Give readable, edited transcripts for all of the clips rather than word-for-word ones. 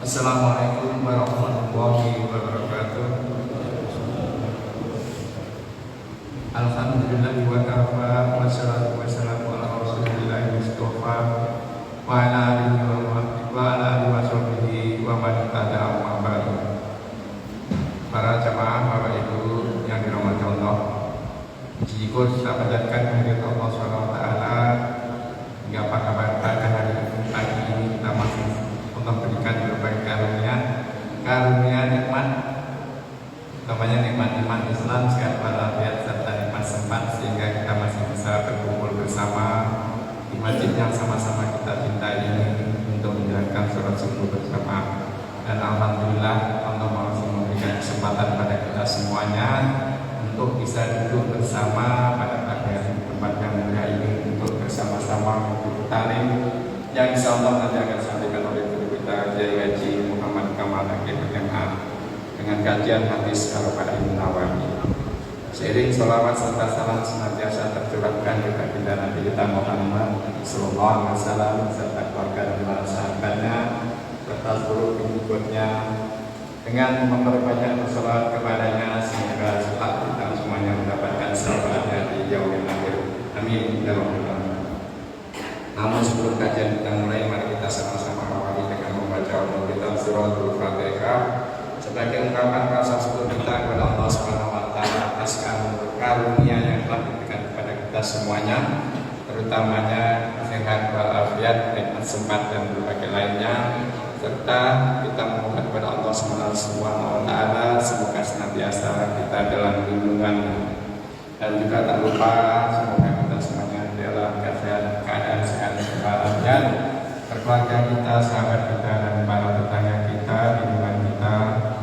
Assalamualaikum warahmatullahi wabarakatuh. Alhamdulillahi wa kafa, wassalatu wassalamu ala rasulillahi mustafa wa ala alihi wa sahbihi wa man tabi'ahum amma ba'du. Para jamaah Bapak Ibu yang dirahmati Allah, jika kita panjatkan kehadirat Allah SWT hingga pada hari ini kita masih Allah berikan berbagai karunia nikmat, namanya nikmat iman Islam, sehat walafiat serta nikmat sempat, sehingga kita masih bisa berkumpul bersama di masjid yang sama-sama kita cintai ini untuk menjalankan sholat subuh bersama. Dan alhamdulillah Allah masih memberikan kesempatan pada kita semuanya untuk bisa duduk bersama pada pagi hari tempat yang mulia ini untuk bersama-sama mengikuti talim yang insya Allah nanti akan disampaikan oleh guru kita Kiai Haji Muhammad Kamal Akil MA dengan kajian hadis Arba'in Nawawi. Seiring sholawat serta salam senantiasa tercurahkan kepada baginda Nabi kita Muhammad Sallallahu Alaihi Wasallam serta keluarga dan para sahabatnya serta seluruh pengikutnya, dengan memperbanyak bersolawat kepadanya, semoga setelah kita semuanya mendapatkan syafaatnya di yaumil akhir. Amin ya rabbal alamin. Namun sebelum kajian kita mulai, mari kita sama-sama awali dengan membaca kita suratul Fatihah sebagai ungkapan rasa syukur kita kepada Allah Subhanahu wa taala atas karunia yang telah diberikan kepada kita semuanya, terutamanya sehat walafiat, nikmat sempat dan berbagai lainnya, serta kita memohon kepada Allah Subhanahu wa taala semoga senantiasa kita dalam lindungan, dan juga tak lupa semoga kita semuanya dalam keadaan sehat walafiat, keluarga kita, sahabat kita, dan para tetangga kita, lingkungan kita,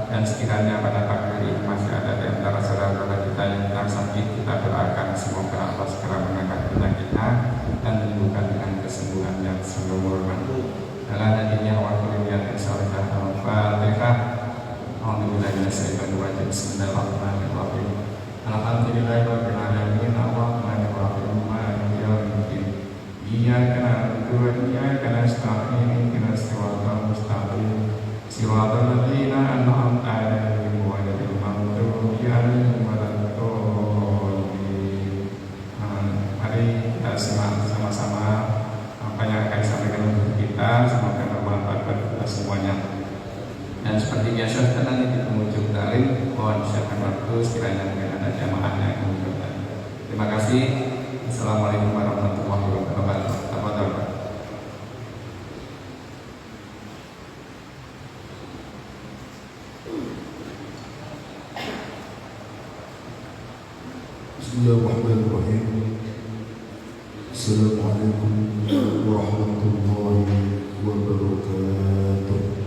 dan sekiranya pada pagi hari ini masih ada di antara saudara-saudara kita yang sedang sakit, kita doakan semoga Allah segera mengangkat penyakitnya dan menyembuhkan dengan kesembuhan yang sempurna. Dalam hadinya awal kuliah Al-Fatihah. Alhamdulillah Bismillahirrahmanirrahim. Alhamdulillahirabbil alamin. Arrahmanirrahim. Maliki yaumiddin. Iyyaka na'budu wa iyyaka nasta'in. Ihdinas siratal mustaqim. Siratal ladzina an'amta 'alaihim ghairil maghdubi 'alaihim waladdallin. Mari kita simak sama-sama apa yang akan disampaikan untuk kita, semoga bermanfaat bagi kita semuanya. Dan seperti biasa kita nanti di penghujung talim mohon siapkan waktu sekiranya mungkin ada jamaah yang mengucapkan. Terima kasih. Assalamualaikum warahmatullahi wabarakatuh. Bismillahirrahmanirrahim. Assalamualaikum warahmatullahi wabarakatuh.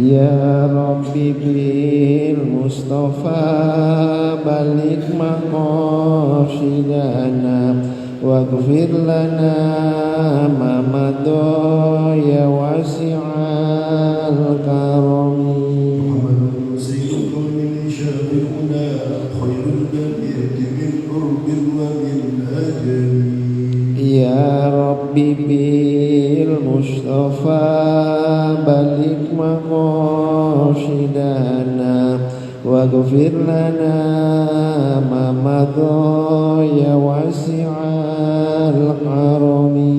Ya Rabbi bil Mustafa balik maqasidana waghfir lana ma madha ya wasi'al karami. Ya Rabbi bil Mustafa balik maqasidana waghfir lana ma madha ya wasi'al karami.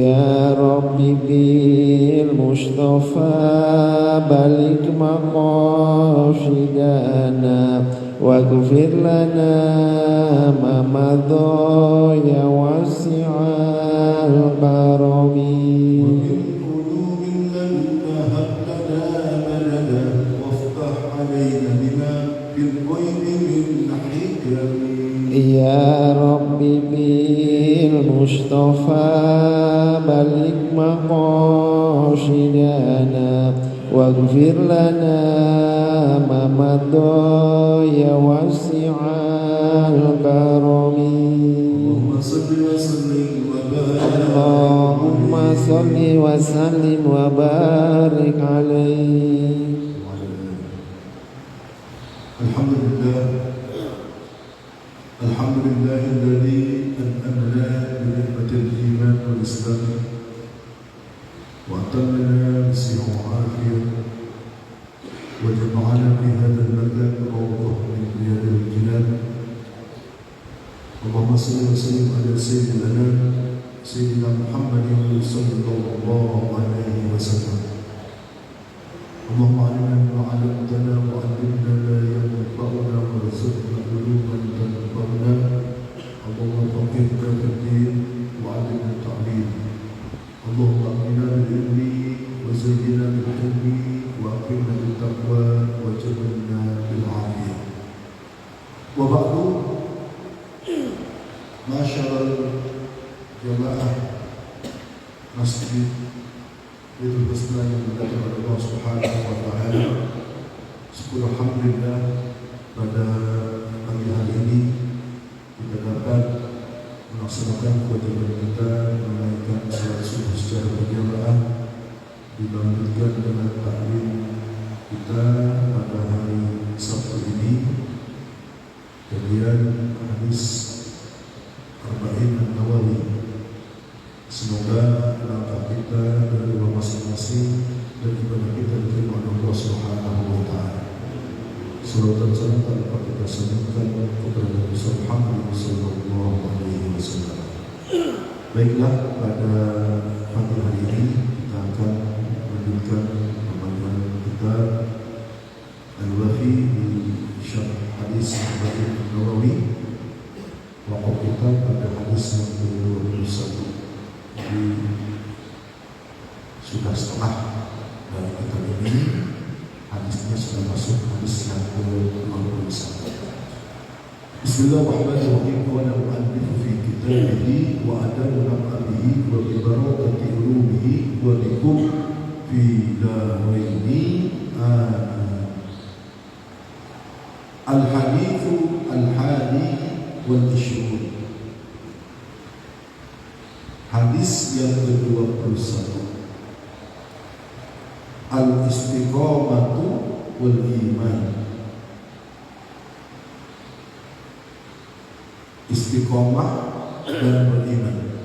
يا ربي بالمصطفى بلغ مقاصدنا واغفر لنا ما مضى يا واسع الكرم ومن علوم لدنا هب لنا مددا وافتح علينا بما في الغيب من حكم يا ربي بالمصطفى بلغ مقاصدنا واغفر لنا ما مضى يا واسع الكرم اللهم صل وسلم وبارك اللهم صل وسلم وبارك عليه. الحمد لله الحمد لله الذي أنعمنا بنعمة الإيمان والإسلام وأتمنا بالصحة والعافية وجمعنا في هذا المكان روضة من رياض الجنان. اللهم صل وسلم على سيدنا محمد صلى الله عليه وسلم. اللهم علمنا ما علمتنا وعلمنا ما ينفعنا وارزقنا علوما تنفعنا. اللهم فقهنا في الدين وعلمنا التعليم. اللهم اغننا بالعلم وزينا بالحلم واكرمنا بالتقوى وجبلنا بالعافيه. وبعد، معشر الجماعه مسجد Itu bersenang yang mendapat Allah Subhanahu wa Ta'ala. Syukur alhamdulillah pada pagi hari ini kita dapat melaksanakan kewajiban kita menunaikan salat subuh secara berjamaah, dilanjutkan dengan taklim kita pada hari Sabtu ini. Kemudian hadis Arba'in An-Nawawi. Semoga langkah kita dari rumah masing-masing dan ibadah kita diterima oleh Allah Subhanahu wa Ta'ala. Salawat dan salam tanpa kita sampaikan kepada Nabi Muhammad sallallahu alaihi wasallam. Baiklah, pada pagi hari ini kita akan melanjutkan pembacaan kita Al-Wafi di syarh hadis Arba'in An-Nawawi. Waktu kita pada hadis yang ke-21. Jadi sudah setengah dari kitab ini, hadisnya sudah masuk hadis yang ke-51. Bismillahirrahmanirrahim. Wa na'udzu fi kitabihi wa adabu naqlihi wa bi barakati ulumihi wa bikum fi daraini amin. Al-hadithu al-hadi wal ishrun. Hadis yang ke-21, Al-istiqamatu wal iman. Istiqamah dan beriman.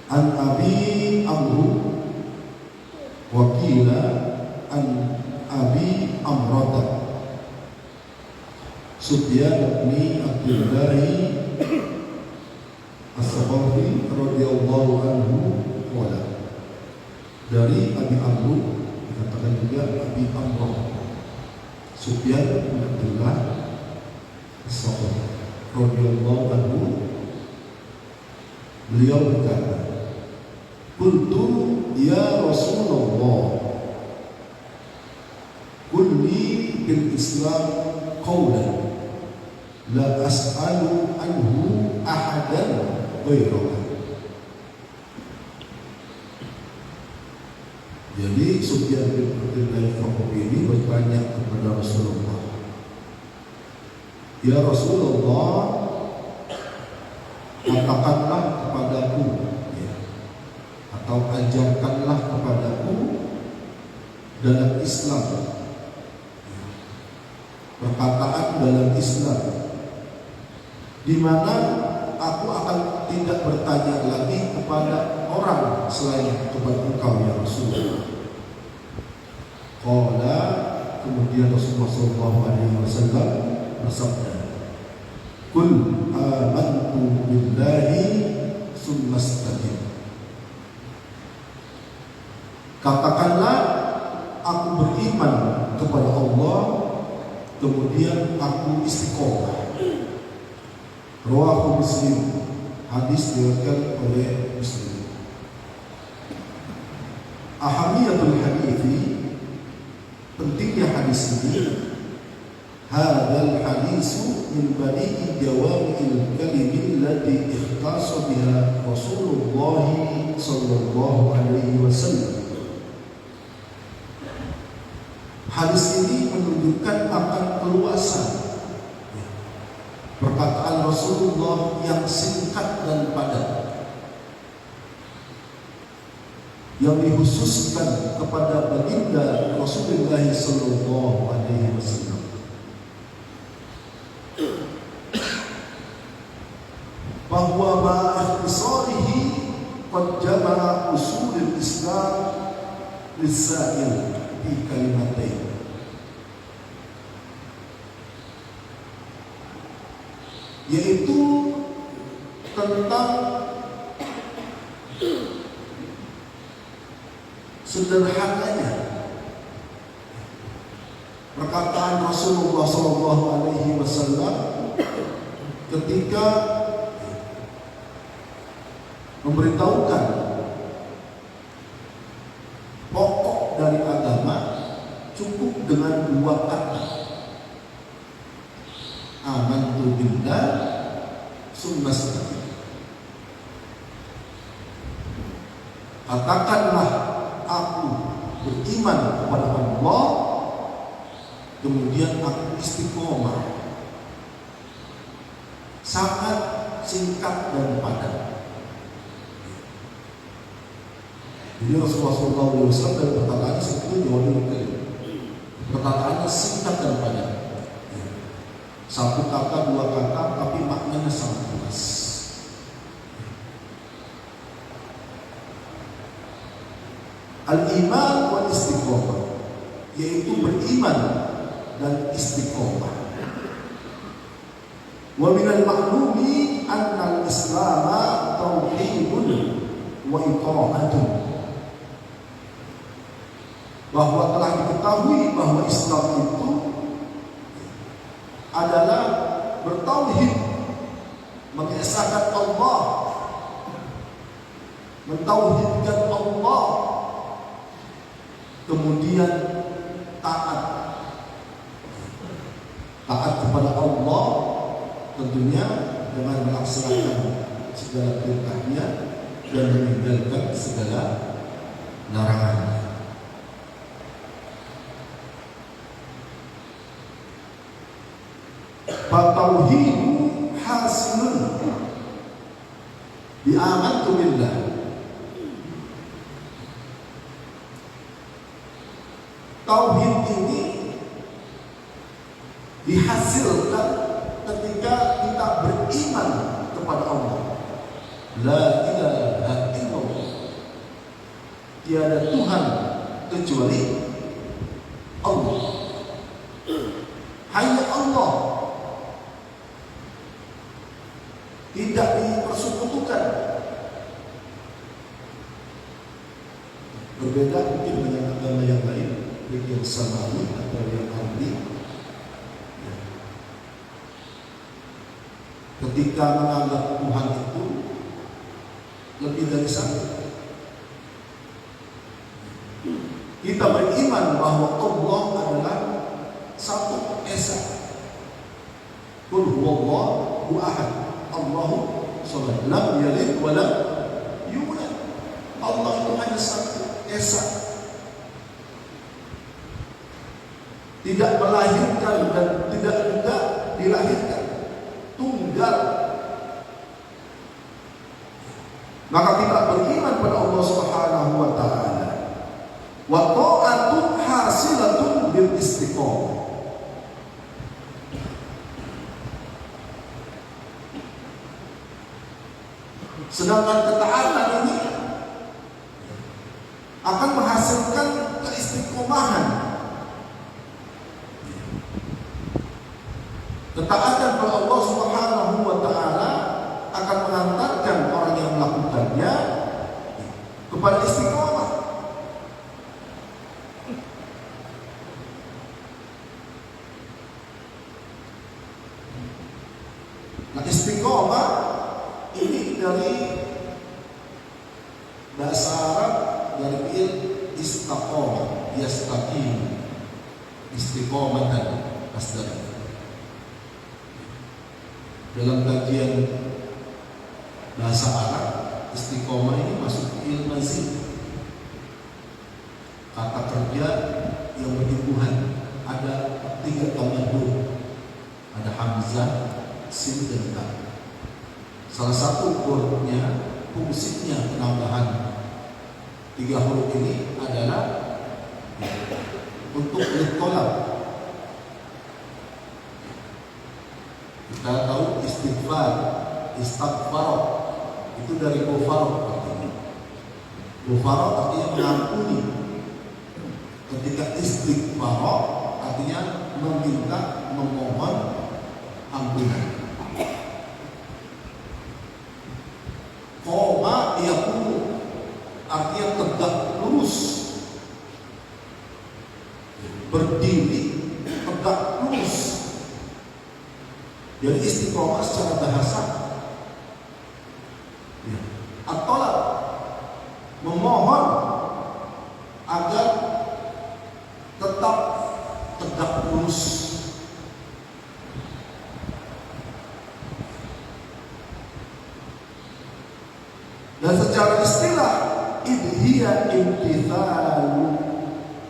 An Abi Amru wakila an Abi Amrata Sufyan bin Abdullah As-Sahabi radhiyallahu anhu qala. Dari Abi Amru, dikatakan juga Abi Amrah, Sufyan bin Abdullah As-Sahabi radhiyallahu anhu, beliau berkata, "Qultu ya Rasulullah, qul li bil Islam qawlan la as'alu anhu ahadan ghairaka." Jadi Sufyan bin Abdullah As-Sahabi ini bertanya kepada Rasulullah, "Ya Rasulullah, katakanlah kepadaku, ya, atau ajarkanlah kepadaku dalam Islam, perkataan dalam Islam, di mana aku akan tidak bertanya lagi kepada orang selain kepada engkau ya Rasulullah." Qala, kemudian Rasulullah SAW bersabda, "Qul amantu billahi sunnastaqim. Katakanlah, aku beriman kepada Allah, kemudian aku istiqomah. Rawahu Muslim. Hadis diriwayatkan oleh Muslim. Ahamiyatul hadithi, pentingnya hadis ini. Hadzal hadisu min badi'i jawami'il kalimi allati ikhtassa biha Rasulullah sallallahu alaihi wasallam. Hadis ini menunjukkan akan keluasan perkataan Rasulullah yang singkat dan padat, yang dikhususkan kepada baginda Rasulullah sallallahu alaihi wasallam. Bahwa ma'akhtisarihi qad jama'a usulul Islam lisail di kalimatain. Yaitu tentang sederhananya perkataan Rasulullah SAW ketika memberitahukan pokok dari agama cukup dengan dua kata: amantu billah sunnastaqim. Katakanlah, aku beriman kepada Allah, kemudian aku istiqomah. Sangat singkat dan padat. Jadi Rasulullah SAW dari perkataannya seperti diwakilkan. Perkataannya singkat dan padat. Satu kata, dua kata, tapi maknanya sangat luas. Al-iman wal istiqomah, yaitu beriman dan istiqomah. Wa minal ma'lumi anna al-islam tauhidun wa ita'atun. Bahwa telah diketahui bahwa Islam itu adalah bertauhid, mengesahkan Allah, mentauhidkan Allah, kemudian taat kepada Allah, tentunya dengan melaksanakan segala perintahnya dan meninggalkan segala larangannya. Fatauhidu hasilun bi amantu billah. Tauhid ini dihasilkan ketika kita beriman kepada Allah. La ilaha illallah, tiada Tuhan kecuali Allah. Hanya Allah, tidak dipersekutukan. Berbeda mungkin dengan agama yang lain, baik yang samawi atau yang ardi. Ketika menganggap Tuhan itu lebih dari satu, kita beriman bahwa Allah adalah satu esa. Qul huwallahu ahad, Allahu samad, lam yalid wa lam yulad. Allah itu hanya satu esa, tidak melahirkan dan tidak juga dilahirkan, tunggal. Maka kita beriman pada Allah Subhanahu wa taala. Wa ta'atu hasilatun bil istiqomah. Sedangkan ketaatan ini akan menghasilkan keistiqomahan. Ketaatan kepada Allah Subhanahu wa taala akan mengantarkan orang yang melakukan kepadanya, kepada istiqomah. Nah, istiqomah ini dari bahasa Arab, dari fi'il istaqamah, yastaqim, istiqomatan masdar. Dalam kajian bahasa Arab, istiqomah ini masuk fi'il mazid, kata kerja yang berhubungan. Ada 3 tamadud, ada hamzah, sin dan ta. Salah satu hurufnya, fungsinya penambahan 3 huruf ini adalah untuk litolak. Kita tahu istighfar, istighfar itu dari ghafar artinya. Ghafar artinya mengampuni. Ketika istighfar artinya meminta, memohon ampunan. Qoma yaqulu artinya tegak lurus, berdiri tegak lurus. Jadi istiqomah secara bahasa at-talab, memohon agar tetap tegak lurus. Dan secara istilah idhiya imtithalu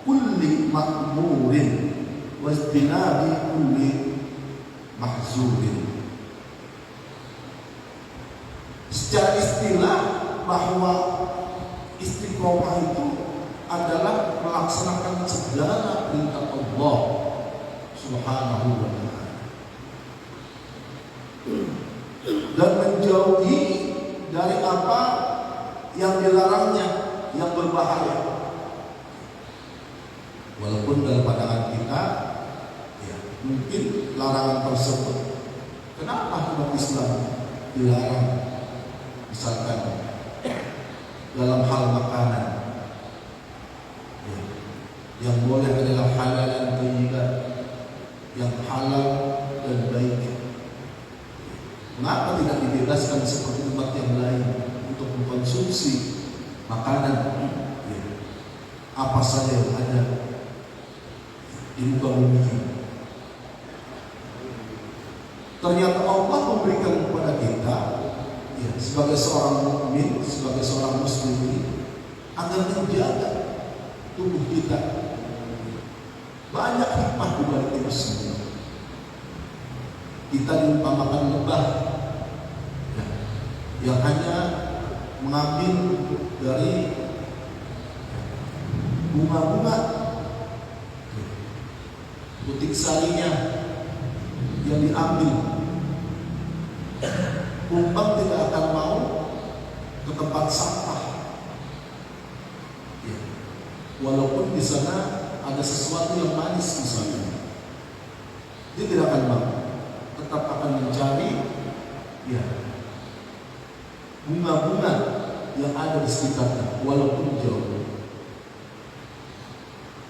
kulli ma'murin wa istinabi kulli mahzurin. Secara istilah bahwa istiqomah itu adalah melaksanakan segala perintah Allah Subhanahu wa ta'ala dan menjauhi dari apa yang dilarangnya, yang berbahaya. Walaupun dalam pandangan kita mungkin larangan tersebut, kenapa umat Islam dilarang? Misalkan dalam hal makanan, yang boleh adalah halal dan thayyibat, yang halal dan baik. Mengapa tidak dibebaskan seperti umat yang lain untuk mengkonsumsi makanan apa saja yang ada di muka bumi ini? Ternyata Allah memberikan kepada kita sebagai seorang mukmin, sebagai seorang muslim ini, agar menjaga tubuh kita. Banyak hikmah di balik itu semua. Kita diumpamakan lebah yang hanya mengambil dari bunga-bunga, butik sarinya yang diambil. Kumbang tidak akan mau ke tempat sampah, walaupun di sana ada sesuatu yang manis di sana. Dia tidak akan mau, tetap akan mencari bunga-bunga yang ada di sekitarnya, walaupun jauh.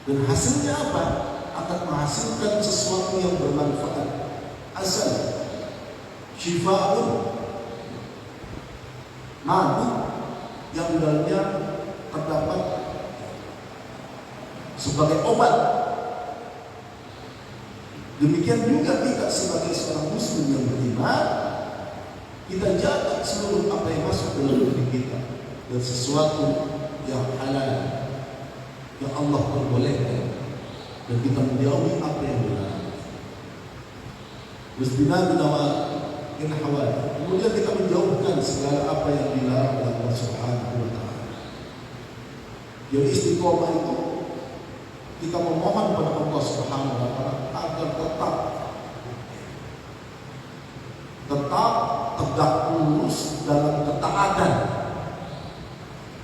Dan hasilnya apa? Akan menghasilkan sesuatu yang bermanfaat. Asal syifa'un, madu yang di dalamnya terdapat sebagai obat. Demikian juga kita sebagai seorang muslim yang beriman, kita jaga seluruh apa yang masuk dalam diri kita, dan sesuatu yang halal yang Allah perbolehkan, dan kita menjauhi apa yang dilarang. Wasbina binawa in hawad. Kemudian kita menjauhkan segala apa yang dilarang oleh Allah Subhanahu wa ta'ala. Jadi istiqomah itu kita memohon kepada Allah Subhanahu wa ta'ala agar tetap tegak lurus dalam ketaatan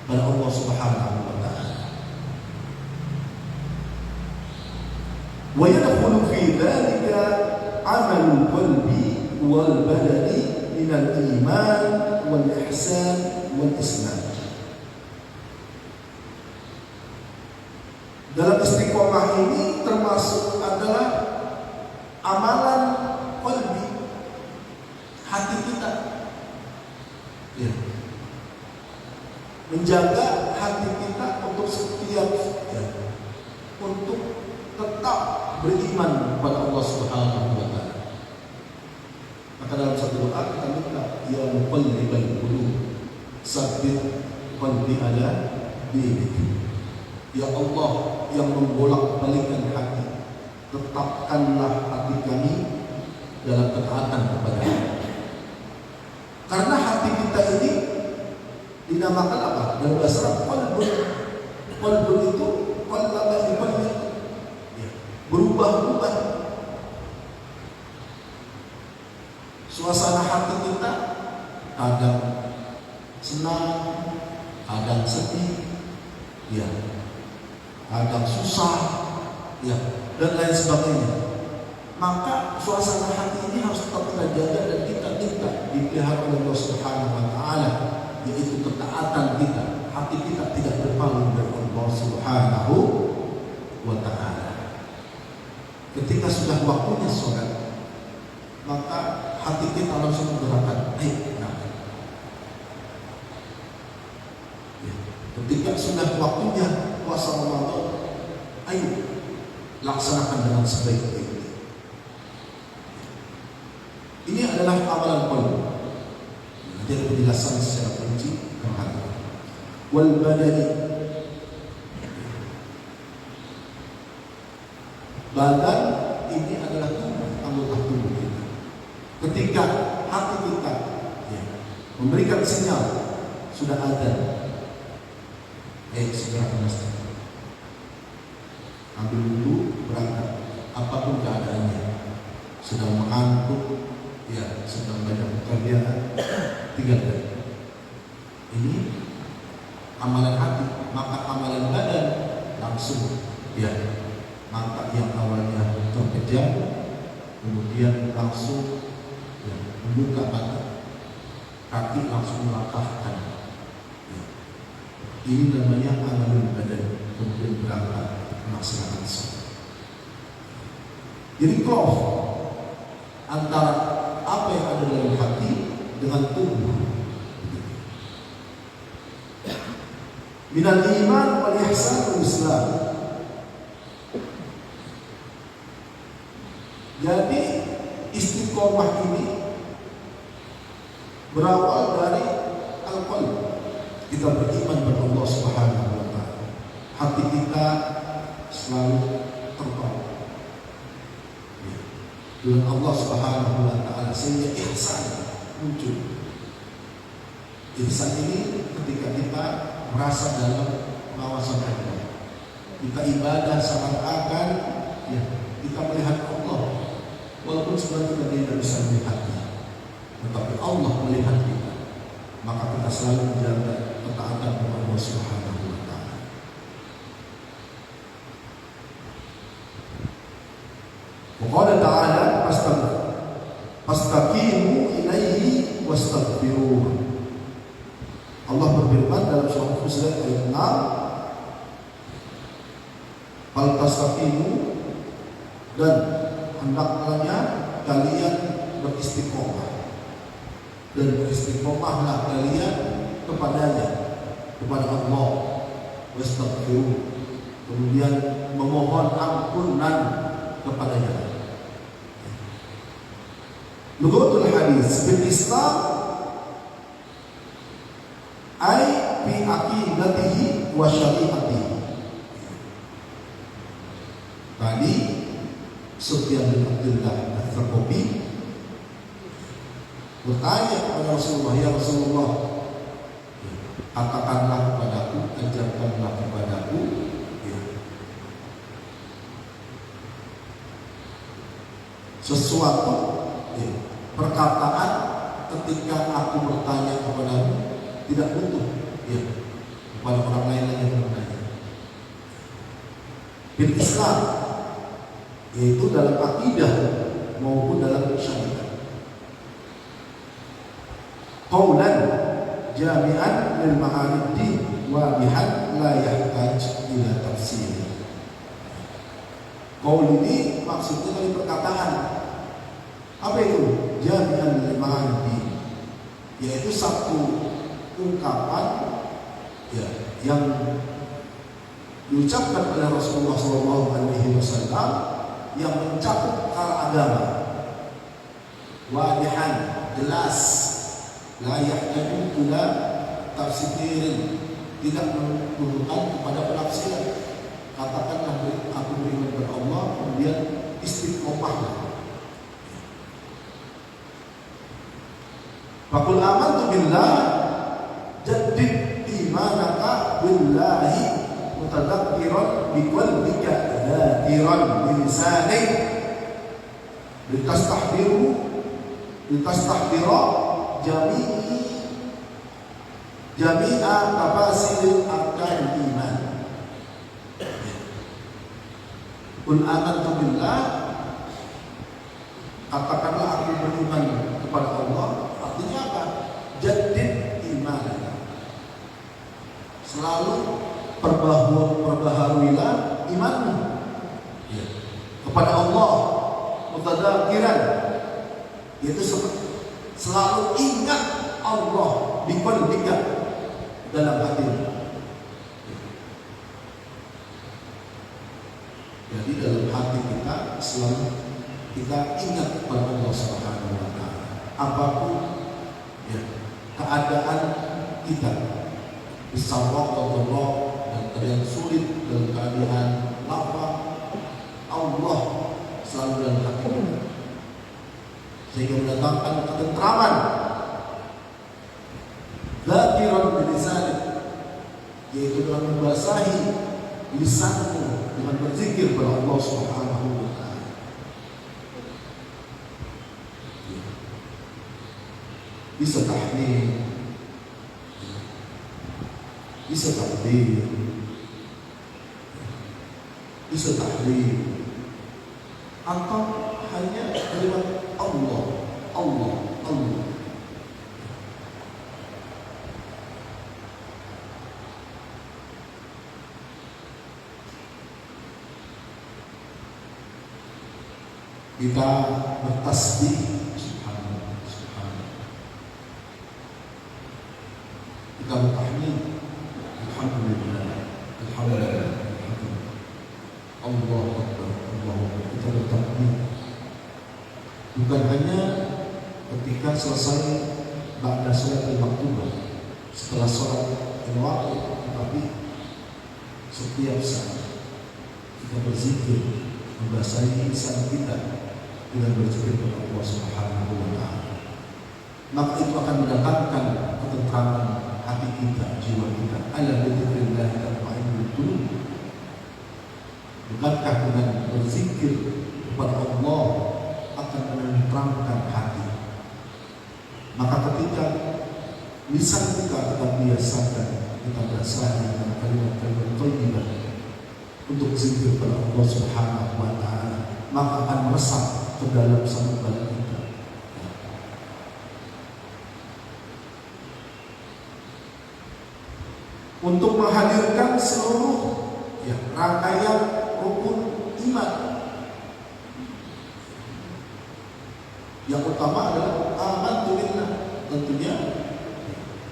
pada Allah Subhanahu wa ta'ala. Wa yadkhulu fi dhalika amalul qalbi wal badani minal iman wal ihsan wal islam. Dalam istiqomah ini termasuk adalah amalan qalbi, hati kita. Ya. Menjaga hati kita untuk setiap untuk tetap beriman kepada Allah Subhanahu wa taala. Maka dalam satu doa kita minta, ya muqallibal qulub, tsabbit qalbi ala dinik. Ya Allah yang membolak-balikkan hati, tetapkanlah hati kami dalam ketaatan kepada-Mu. Karena hati kita ini dinamakan apa? Dalam bahasa Arab qalbun. Qalbun itu qallaba yuqallib. Berubah-ubah. Suasana hati kita kadang senang, kadang sedih, ya, kadang susah, ya, dan lain sebagainya. Maka suasana hati ini harus tetap kita jaga dan kita minta dipelihara oleh Allah Subhanahu wa taala, yaitu ketaatan kita. Hati kita tidak berpaling dari Allah Subhanahu wa taala. Ketika sudah waktunya sholat, maka hati kita langsung menggerakkan, ayo berangkat. Ya. Ketika sudah waktunya puasa Ramadan, ayo laksanakan dengan sebaik-baiknya. Ini adalah amalan qalbi. Jadi penjelasan secara rinci kembali. Wal badani, badan ini adalah tubuh, anggota tubuh kita. Ketika hati kita memberikan sinyal sudah ada, segera ke masjid, ambil wudu, berangkat, apapun keadaannya, sedang mengantuk, sedang banyak pekerjaan, tinggalkan. Ini amalan hati. Maka amalan badan langsung, mata yang awalnya terpejam, kemudian langsung membuka mata, kaki langsung melangkahkan. Ini namanya amalan badan, kemudian berangkat melaksanakan sholat. Jadi klop antara apa yang ada dalam hati dengan tubuh. Minal iman wal ihsan wal islam. Jadi istiqomah ini berawal dari al-qalb. Kita beriman kepada Allah Subhanahu wa taala. Hati kita selalu terpaut dengan Allah Subhanahu wa taala, sehingga ihsan muncul. Ihsan ini ketika kita merasa dalam pengawasan Allah. Kita ibadah seakan-akan kita melihat Allah, walaupun sebenarnya kita tidak bisa melihatnya, tetapi Allah melihat kita. Maka kita selalu menjaga ketaatan kepada Allah Subhanahu wa taala. Qala ta'ala fastaqimu ilaihi wastaghfiruh. Allah berfirman dalam surah Fussilat ayat 6, fal tastaqimu, dan hendaknya kalian beristiqomah, dan beristiqomahlah kalian kepadanya, kepada Allah, wastaghfiruh, kemudian memohon ampunan kepadanya. Lughatul hadis bil Islam ay fi aqidatihi wa syari'atihi. Tadi Sufyan bin Abdullah Al-Thaqafi bertanya kepada Rasulullah, ya Rasulullah, katakanlah kepadaku, ajarkanlah kepadaku sesuatu perkataan ketika aku bertanya kepadamu, tidak butuh kepada orang lain lagi yang bertanya. Bil Islam, yaitu dalam akidah maupun dalam syariat. qawlan jami'an lil ma'anid wadihan la yahtaj ila tafsir. Qaul ini maksudnya dari perkataan. Apa itu? Jami'an lil ma'anid, yaitu satu ungkapan ya yang diucapkan oleh Rasulullah SAW yang mencakup perkara agama, wadihan, jelas, layak dan ila tafsirin, tidak memerlukan kepada penafsiran. Katakanlah aku beriman kepada Allah, kemudian istiqomah. Faqul amantu billah, jaddid imanaka billahi mutadakkiran biqalbika dhatiran bilisanik litastahdiru jami'a tafasil arkan iman. Qul amantu billah, katakanlah aku beriman kepada Allah. Artinya apa? Jaddid iman, selalu perbaharuilah imanmu kepada Allah. Mutadzakiran, yaitu selalu ingat Allah di qalbika, dalam hatimu. Jadi dalam hati kita selalu kita ingat kepada Allah Subhanahu wa taala. Apapun ya keadaan kita, bisawak Allah, dan keadaan sulit, dalam keadaan lapar, Allah selalu dalam hati kita, sehingga mendatangkan ketentraman. Dzakiran bilisanik, yaitu dengan membasahi lisanmu dengan berzikir kepada Allah Subhanahu wa taala. Bisa tahmid, bisa takbir, bisa tahlil, atau hanya kalimat Allah, Allah, Allah. Kita bertasbih, subhanallah, subhanallah. Kita bertahmid, alhamdulillah, alhamdulillah, alhamdulillah. Allahu Akbar, Allahu Akbar. Kita bertahmid bukan hanya ketika selesai ba'da sholat al-maktubah, setelah sholat al-waqt, tetapi setiap saat kita berzikir, membasahi lisan kita dengan berzikir kepada Allah Subhanahu wa taala. Maka itu akan mendatangkan ketentraman hati kita, jiwa kita. Ala dzikrillah tatma'innul qulub. Bukankah dengan berzikir kepada Allah akan menenteramkan hati? Maka ketika lisan kita biasakan, kita basahi dengan kalimat-kalimat thayyibah untuk zikir kepada Allah Subhanahu wa taala, maka akan meresap ke dalam sanubari kita. Untuk menghadirkan seluruh rangkaian rukun iman. Yang utama adalah amantu billah. Tentunya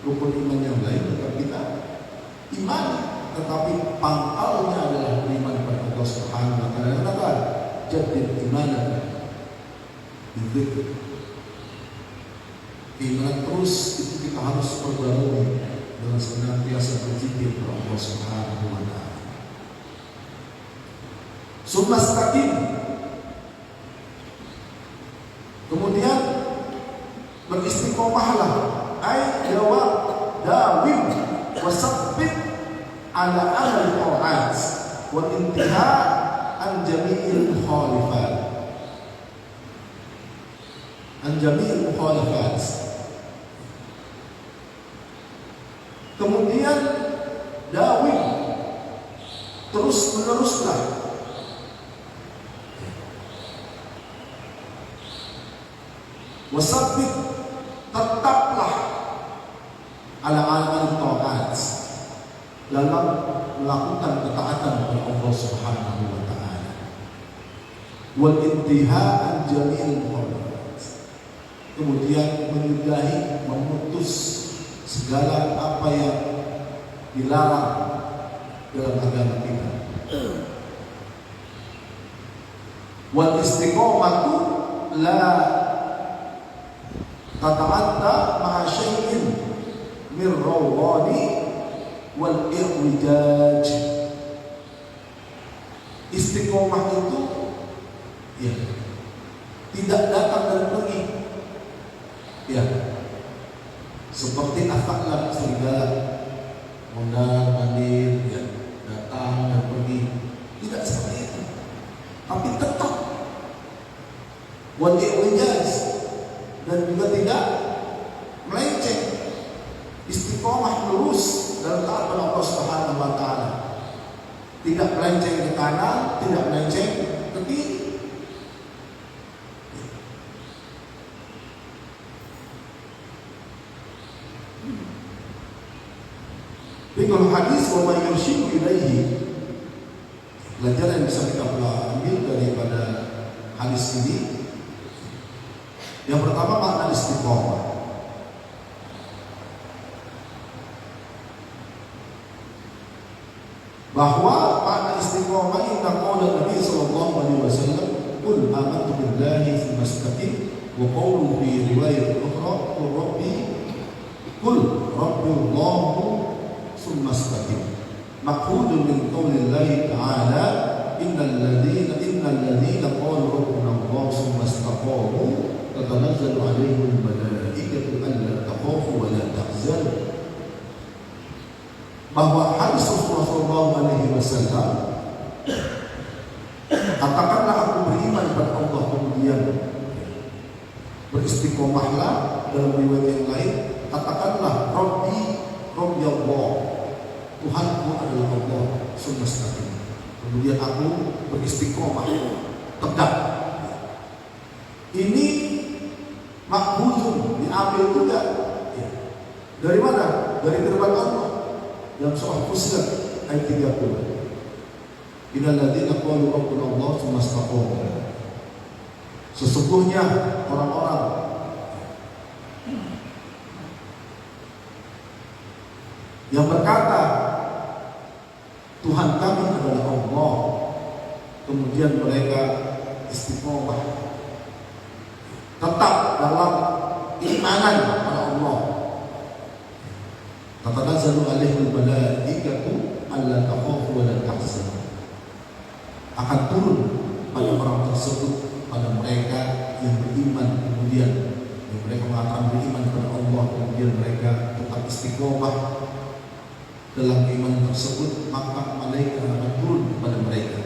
rukun iman yang lain tetap kita iman, tetapi pangkalnya adalah beriman kepada Allah Subhanahu wa taala. Kenapa? Jaddid imanaka bidzikr. Iman terus itu kita harus perbarui dengan senantiasa berzikir kepada Allah Subhanahu wa taala. Sumastaqim, kemudian beristiqomahlah, ay dawim wasabbit ala amal ta'at wa intiha an jami'il mukhalifat, an jami'il mukhalifat. Kemudian dawim, terus meneruslah, wasabbit, tetaplah ala amal taat, dalam melakukan ketaatan kepada Allah Subhanahu wa taala. Wal intiha an jami'il muharramat. Kemudian menyudahi, memutus segala apa yang dilarang dalam agama kita. Wal istiqomatu la tata'atta ma'a syai'in min rawani wal i'wijaj. Istiqomah itu ya tidak datang dan pergi, ya seperti afaklah serigala mondar mandir, ya datang dan pergi, tidak seperti itu, tapi tetap wal i'wijaj, dan juga tidak melenceng. Istiqomah lurus dalam taat kepada Allah Subhanahu wa taala. Tidak melenceng ke kanan, tidak melenceng ke kiri. Jadi kalau hadis wa may yurshidu ilaihi, pelajaran yang bisa kita ambil daripada hadis ini, yang pertama makna istiqomah. Bahwa makna istiqomah inna qaula Nabi sallallahu alaihi wasallam, qul amantu billahi tsumma istaqim, wa qawlu fi riwayat ukhra qul rabbi Allahu tsumma istaqim. Maqhudun min qaulillahi ta'ala innal ladzina qalu rabbuna Allah tsumma istaqamu tatanazzalu alaihimul malaikatu alla takhafu wa la tahzanu. Bahwa hadis Rasulullah SAW, katakanlah aku beriman kepada Allah, kemudian beristiqomahlah. Dalam riwayat yang lain, katakanlah Rabbi Allah, Tuhanku adalah Allah semesta ini. Kemudian aku beristiqomah, tegak. Ini makhuzun, diambil juga dari mana? Dari firman Allah dalam surah Fussilat ayat 30. Innal ladzina qalu rabbuna Allah tsumma istaqamu. Sesungguhnya orang-orang yang berkata Tuhan kami adalah Allah, kemudian mereka istiqomah, tetap dalam keimanan kepada Allah. Tatanazzalu alaihimul malaikatu alla takhafu wa la tahzanu. Akan turun pada orang tersebut, pada mereka yang beriman, kemudian yang mereka mengatakan beriman kepada Allah, kemudian mereka tetap istiqomah dalam iman tersebut, maka malaikat akan turun kepada mereka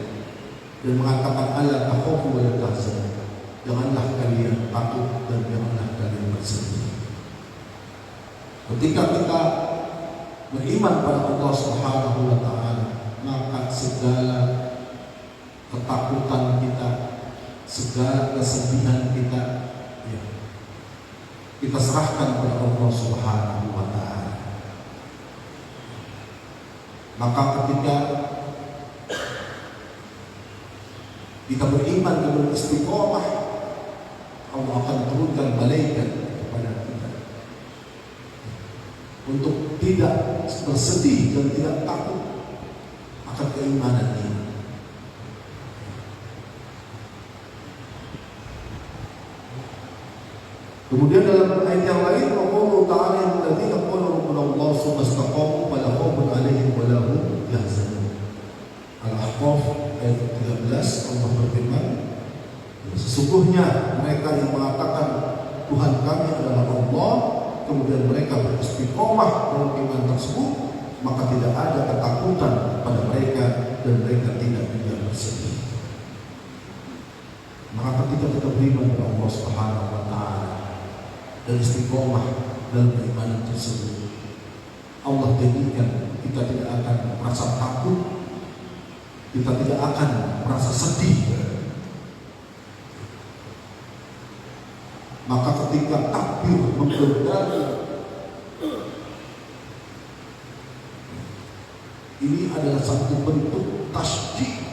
dan mengatakan alla takhafu wa la tahzanu. Janganlah kalian takut dan janganlah kalian bersedih. Ketika kita beriman pada Allah Subhanahu wa taala, maka segala ketakutan kita, segala kesedihan kita, ya, kita serahkan kepada Allah Subhanahu wa taala. Maka ketika kita beriman dan beristiqomah, Allah akan turunkan malaikat kepada kita untuk tidak bersedih dan tidak takut akan keimanan ini. Kemudian dalam ayat yang lain, Allah Ta'ala yang alladzina qalu rabbuna Allah tsumma istaqamu fala khaufun 'alaihim wa la hum yahzanun. Al-Ahqaf ayat 13, Allah berfirman, sesungguhnya mereka yang mengatakan Tuhan kami adalah Allah, kemudian mereka beristiqomah dalam iman tersebut, maka tidak ada ketakutan pada mereka dan mereka tidak bersedih. Maka ketika kita beriman kepada Allah Subhanahu wa taala dan istiqomah dalam keimanan tersebut, Allah jadikan kita tidak akan merasa takut, kita tidak akan merasa sedih. Maka ketika takbir menggandari Ini adalah satu bentuk tasjid,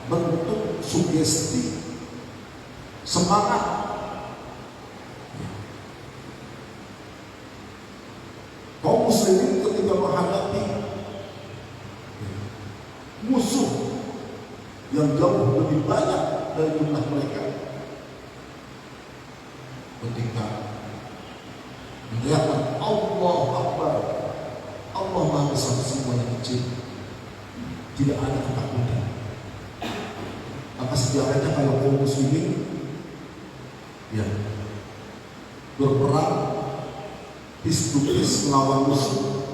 bentuk sugesti, semangat. Kaum muslimin ketika menghadapi musuh yang jauh lebih banyak dari jumlah mereka, ketika meneriakkan Allah Akbar, Allah Maha Besar semuanya kecil, tidak ada ketakutan. Maka sejarahnya kalau kaum muslimin ya berperang face to face melawan musuh,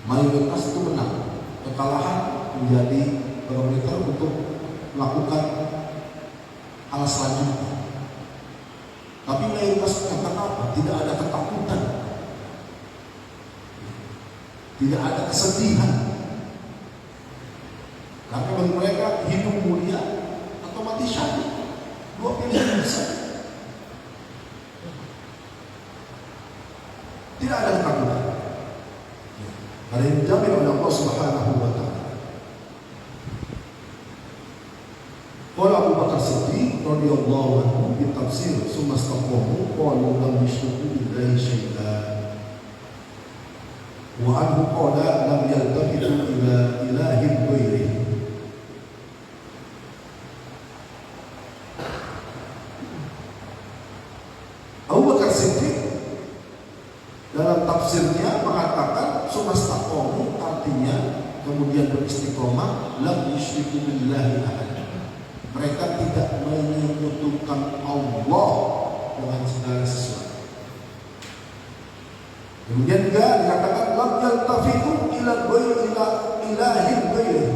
mayoritas itu menang. Kekalahan menjadi barometer untuk melakukan hal selanjutnya. Tapi mayoritas mengatakan apa? Tidak ada ketakutan, tidak ada kesedihan. Karena bagi mereka hidup mulia atau mati syahid, dua pilihan besar. Tidak ada ketakutan. Ada yang dijamin oleh Allah Subhanahu wa Ta'ala. Qala Abu Bakar Siddiq radhiyallahu anhu fi tafsir summa istaqamu qalu lam yushriku billahi syai'an. Wa anhu qala lam yaltafitu ila ilahin ghairihi. Abu Bakar Siddiq dalam tafsirnya mengatakan sumastaqamu, artinya kemudian beristiqomah, lam yusyriku billahi ahad. Mereka tidak menyekutukan Allah dengan segala sesuatu. Kemudian juga dikatakan lam yaltafitu ila ilahin ghairi.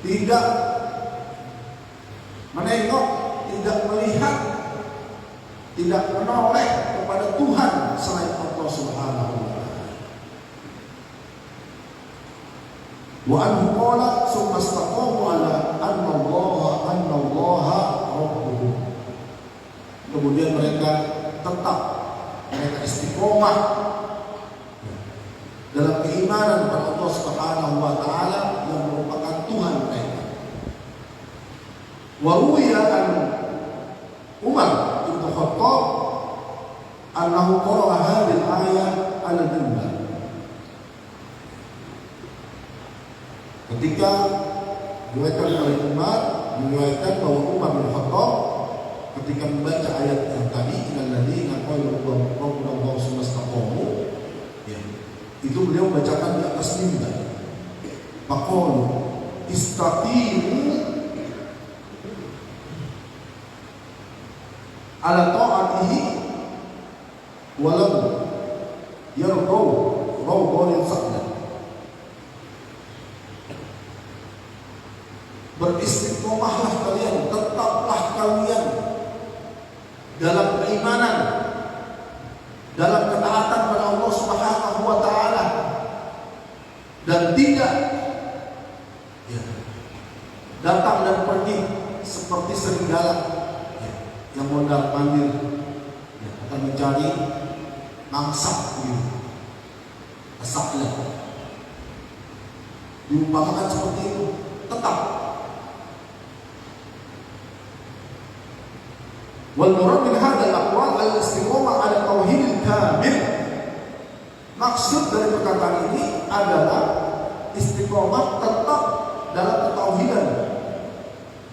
Tidak menengok, tidak melihat, tidak menoleh kepada Tuhan selain Allah Subhanahu wa Ta'ala. Wa anhu qala summa istaqamu ala anna Allah rabbuhum. Kemudian mereka istiqomah dalam keimanan kepada Allah Subhanahu wa Ta'ala yang merupakan Tuhan mereka. Wa ruwiya an Umar bin Khattab annahu qara'a hadhihi al-ayah 'ala al-minbar. Ketika diriwayatkan oleh Umar, diriwayatkan bahwa Umar bin Khattab ketika membaca ayat yang tadi, innal ladzina qalu rabbuna Allah tsumma istaqamu, ya, itu beliau membacakan di atas mimbar. Faqalu istaqimu ala ta'atihi walau yarqaw rawdan sa'dan. Beristiqomahlah kalian, tetaplah kalian dalam keimanan, dalam ketaatan kepada Allah Subhanahu wa Ta'ala, dan tidak datang dan pergi seperti serigala yang mondar-mandir akan mencari mangsa, asaklah diumpamakan seperti itu. Tetap. Wal murad min hadzal aqwal al-istiqamah ala tauhidil kamil. Maksud dari perkataan ini adalah istiqamah tetap dalam ketauhidan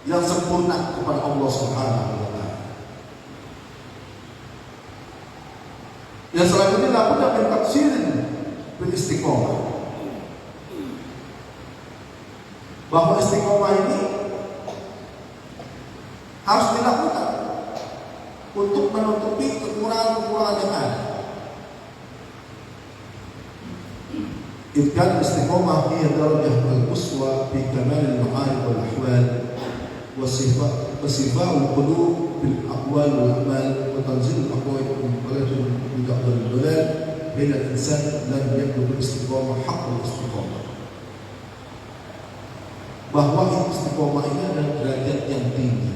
yang sempurna kepada Allah Subhanahu wa Ta'ala. Yang selanjutnya lakukan min tafsirin bil istiqamah, bahwa istiqamah ini harus dilakukan untuk menutupi kekurangan-kekurangan yang ada. Idkan istiqamah hiya darajah al-uswa fi kamal al-ma'arif wal ahwal wa sifa'ul qulub bil aqwal wal a'mal wa tanzil al-aqwal muqalladatun bi da'wal al-dalal bain al-insan lam yablugh al-istiqamah haqq al-istiqamah. Bahwa istiqamah ini adalah derajat yang tinggi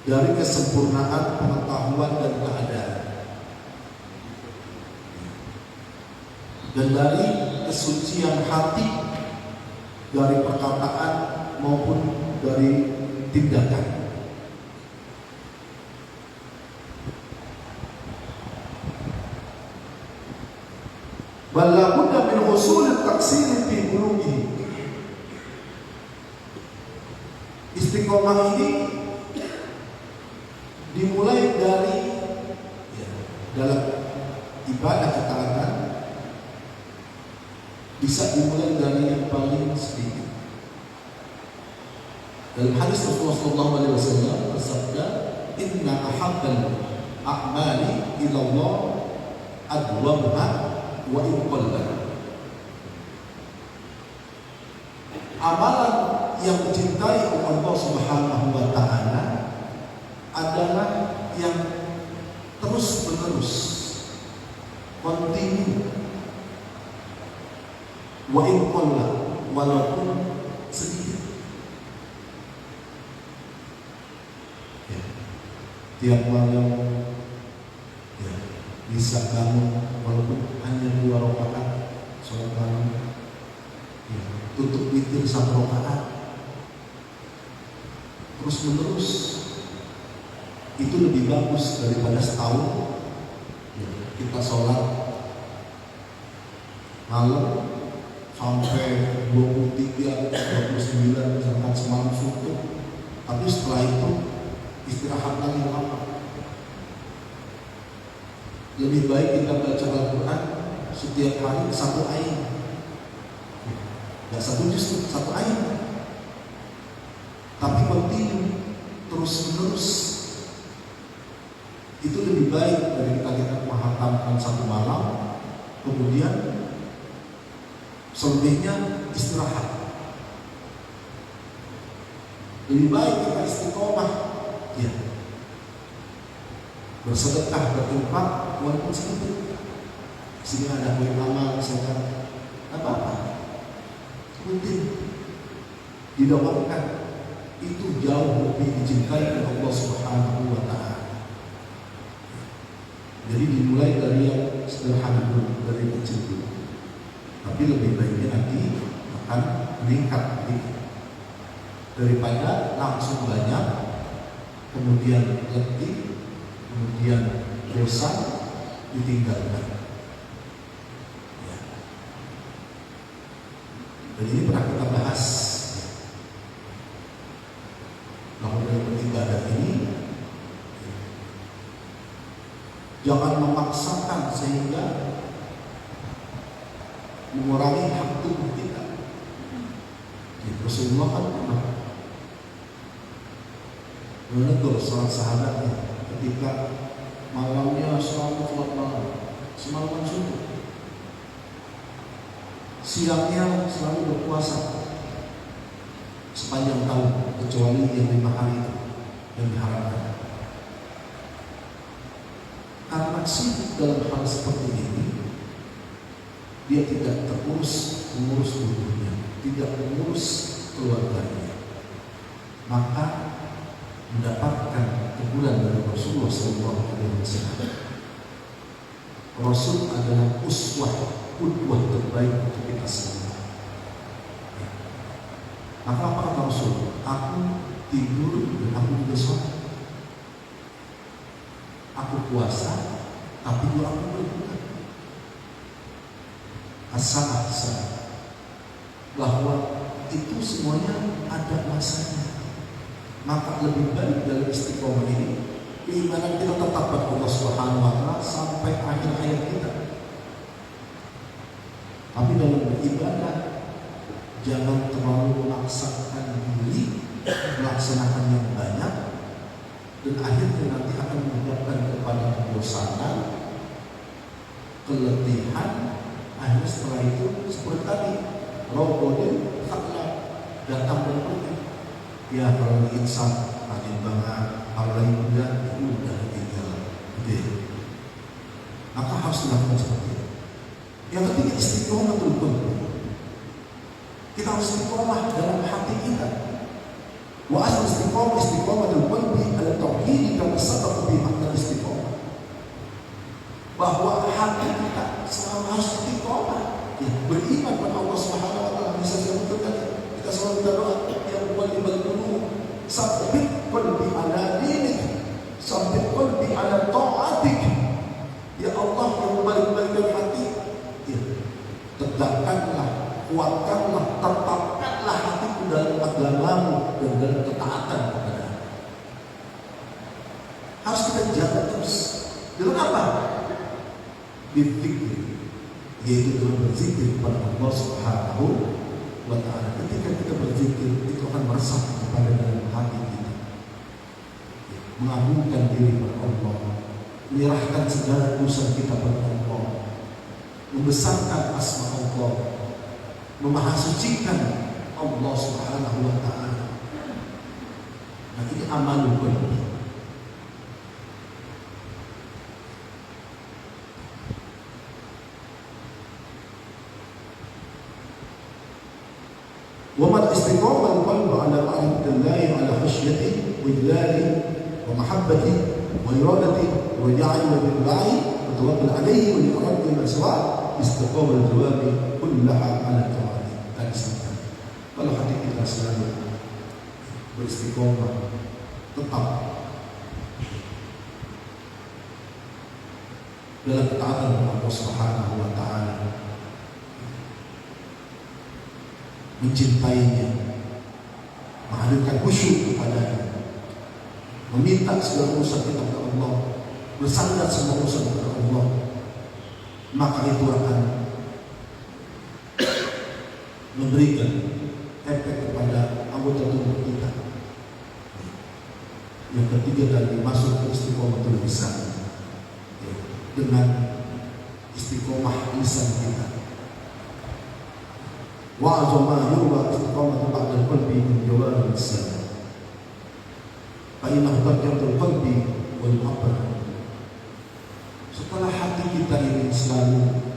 dari kesempurnaan pengetahuan dan keadaan. dan dari kesucian hati, dari perkataan maupun dari tindakan. Bal la budda min husul at-taqsir fi qulubihi. Istiqomah ini dimulai dari dalam ibadah ketaatan, bisa dimulai dari yang paling sedikit. Dalam hadis Rasulullah SAW bersabda, "Inna ahabbal a'mali ila Allah adwamha wa in qalla." Amalan yang dicintai oleh Allah Subhanahu wa taala adalah yang terus-menerus, kontinu, wa in qalla, walaupun sedikit. Ya. Tiap malam ya, bisa bangun walaupun hanya 2 rakaat sholat malam, ya, tutup witir 1 rakaat, terus menerus. Itu lebih bagus daripada setahun ya, kita sholat malam sampai 23, 29 misalkan semalam suntuk, tapi setelah itu istirahat lagi lama. Lebih baik kita baca Al-Quran setiap hari 1 ayat, nggak 1 juz, 1 ayat, tapi kontinu terus menerus. Itu lebih baik dari kita menghatamkan 1 malam kemudian selebihnya istirahat. Lebih baik kita istiqomah, ya, bersedekah, berinfak walaupun sedikit. Sini ada poin amal, misalkan apa-apa, rutin didoakan, itu jauh lebih dicintai oleh Allah Subhanahu wa taala. Jadi dimulai dari yang sederhana dulu, dari kecil dulu. Tapi lebih baiknya nanti akan meningkat daripada langsung banyak, kemudian letih, kemudian bosan, ditinggalkan. Ya. Dan ini pernah kita bahas bahwa dalam beribadah ini jangan memaksakan sehingga mengurangi hak tubuh kita. Rasulullah kan pernah menegur seorang sahabatnya ketika malamnya selalu sholat malam, semalaman suntuk, siangnya selalu berpuasa sepanjang tahun kecuali yang 5 hari itu yang diharamkan. Karena sibuk dalam hal seperti ini, dia tidak mengurus tubuhnya, tidak mengurus keluarganya, maka mendapatkan teguran dari Rasulullah SAW. Rasul adalah uswah, qudwah terbaik untuk kita semua. Maka apa kata Rasul? Aku tidur dan aku juga sholat. Aku puasa, tapi juga aku berbuka. Asal bahwa itu semuanya ada masanya. Maka lebih baik dalam istiqomah ini keimanan kita tetap pada Allah Subhanahu wa taala sampai akhir hayat kita. Tapi dalam beribadah jangan terlalu memaksakan diri melaksanakan yang banyak, dan akhirnya nanti akan menyebabkan kepada kebosanan, keletihan. Akhirnya setelah itu seperti tadi, robodin taklah datang dan pergi. Ya kalau insan rajin banget, kalau lagi muda itu udah tinggal gede. Maka harus dilakukan seperti itu. Yang ketiga istiqomah betul. Kita harus istiqomah dalam hati kita. Wa asal istiqomah dalam qalbi ala tauhid kama sabaq fi makna istiqomah. Bahwa hati kita selalu harus istiqomah. Ya, beriman pada Allah Subhanahu wa taala. Bisa sebutkan kita selalu berdoa ya muqallibal qulub, sabbit qalbi ala dinik, sabbit qalbi ala ta'atik. Ya Allah yang membalik-balikkan hati, ya, tegakkanlah, kuatkanlah, tetapkanlah hatiku dalam agamamu dan dalam ketaatan kepada. Harus kita jaga terus. Dengan apa? Berzikir, yaitu dengan berzikir kepada Allah Subhanahu wa taala. Ketika kita berzikir, itu akan meresap kepada dalam hati kita, mengagungkan diri kepada Allah, menyerahkan segala urusan kita kepada Allah, membesarkan asma Allah, memahasucikan Allah Subhanahu wa taala. Nah, ini amalul qalbi. وما الاستقامة القلب على معرفة الله على خشيته وإجلاله ومحبته وإرادته وجعله وإتباعه وتوكل عليه والإرادة ما سواه استقامة الجواب كلها على الطاعة. Kalau hati kita selalu beristiqomah, tetap dalam ketaatan kepada Allah Subhanahu wa taala, mencintainya, menghadirkan khusyuk kepadanya, meminta segala urusan kita kepada Allah, bersandar semua urusan kepada Allah, maka itu akan memberikan efek kepada anggota tubuh kita. Yang ketiga tadi, masuk ke istiqomah lisan, dengan istiqomah lisan kita. وأعظم ما يروى استقامة بعد القلب من جوار اللسان فإنه ترجمة القلب والمعبر. Setelah hati kita ini selalu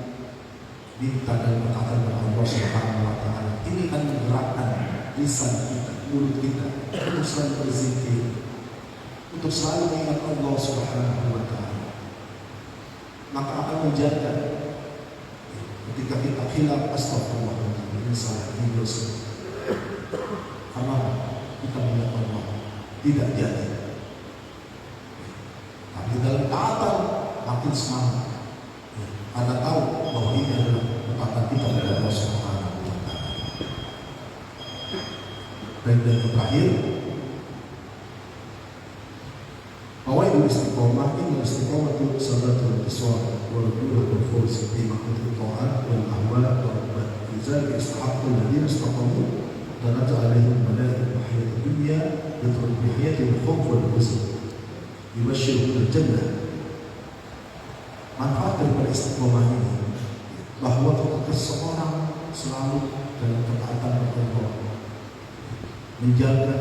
minta dan berkata kepada Allah Subhanahu wa taala, ini akan menggerakkan lisan kita, mulut kita untuk selalu berzikir, untuk selalu mengingat Allah Subhanahu wa taala. Maka akan menjaga ketika kita khilaf astagfirullah, salah ini dosa. Karena kita melihat Allah tidak jadi. Tapi dalam taatan makin semangat. Karena tahu bahwa ini adalah ketaatan kita kepada Allah Subhanahu wa taala. Dan yang terakhir, bahwa istiqomah ini istiqomah itu sabatul intisar wal rujuu wal fawz fi maqatil ta'at wal ahwa wal لذلك استحق الذين استقاموا تنزل عليهم الملائكة بحياة الدنيا يدخل بحياتهم الخوف والحزن يبشرهم بالجنة. Manfaat daripada istiqomah ini bahwa ketika seorang selalu dalam ketaatan kepada Allah, menjaga,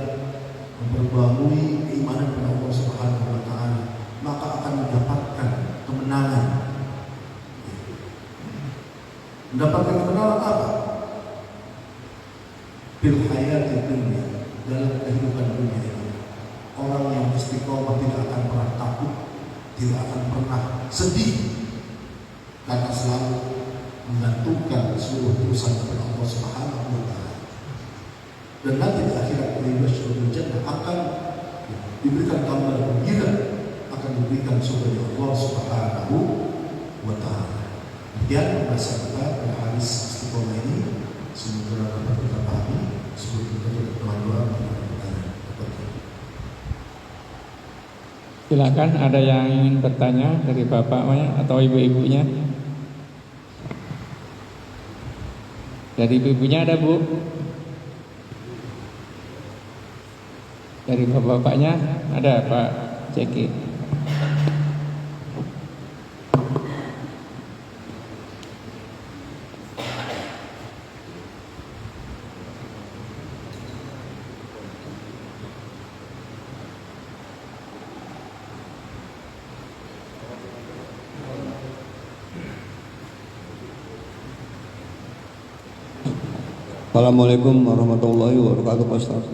memperbarui keimanan kepada Allah Subhanahu wa taala, maka akan mendapatkan kemenangan. Mendapatkan kebenaran apa? Bil hayati dunia, dalam kehidupan dunia ini. Orang yang istiqomah tidak akan pernah takut, tidak akan pernah sedih, karena selalu menggantungkan seluruh urusan kepada Allah Subhanahu wa taala. Dan nanti di akhirat Rasulullah Jannah akan diberikan kabar gembira, akan diberikan surga Allah Subhanahu wa taala. Demikian pembahasan kita pada hari istiqomah ini. Semoga dapat kita pahami. Sebelum kita berdoa silakan, ada yang ingin bertanya dari bapaknya atau ibu-ibunya. Dari ibu-ibunya ada, Bu? Dari bapak-bapaknya ada, Pak Ceki? Assalamualaikum warahmatullahi wabarakatuh, Pak Ustaz.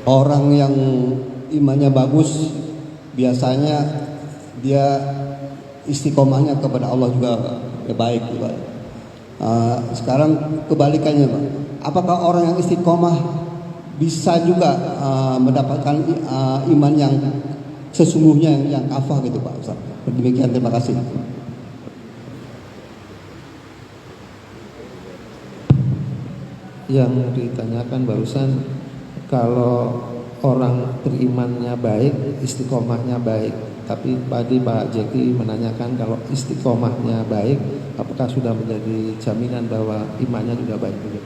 Orang yang imannya bagus biasanya dia istiqomahnya kepada Allah juga baik Pak. Sekarang kebalikannya Pak, apakah orang yang istiqomah bisa juga mendapatkan iman yang sesungguhnya yang kafah gitu Pak Ustaz? Demikian, terima kasih. Yang ditanyakan barusan, kalau orang berimannya baik, istiqomahnya baik. Tapi tadi Pak Jeki menanyakan kalau istiqomahnya baik, apakah sudah menjadi jaminan bahwa imannya juga baik juga?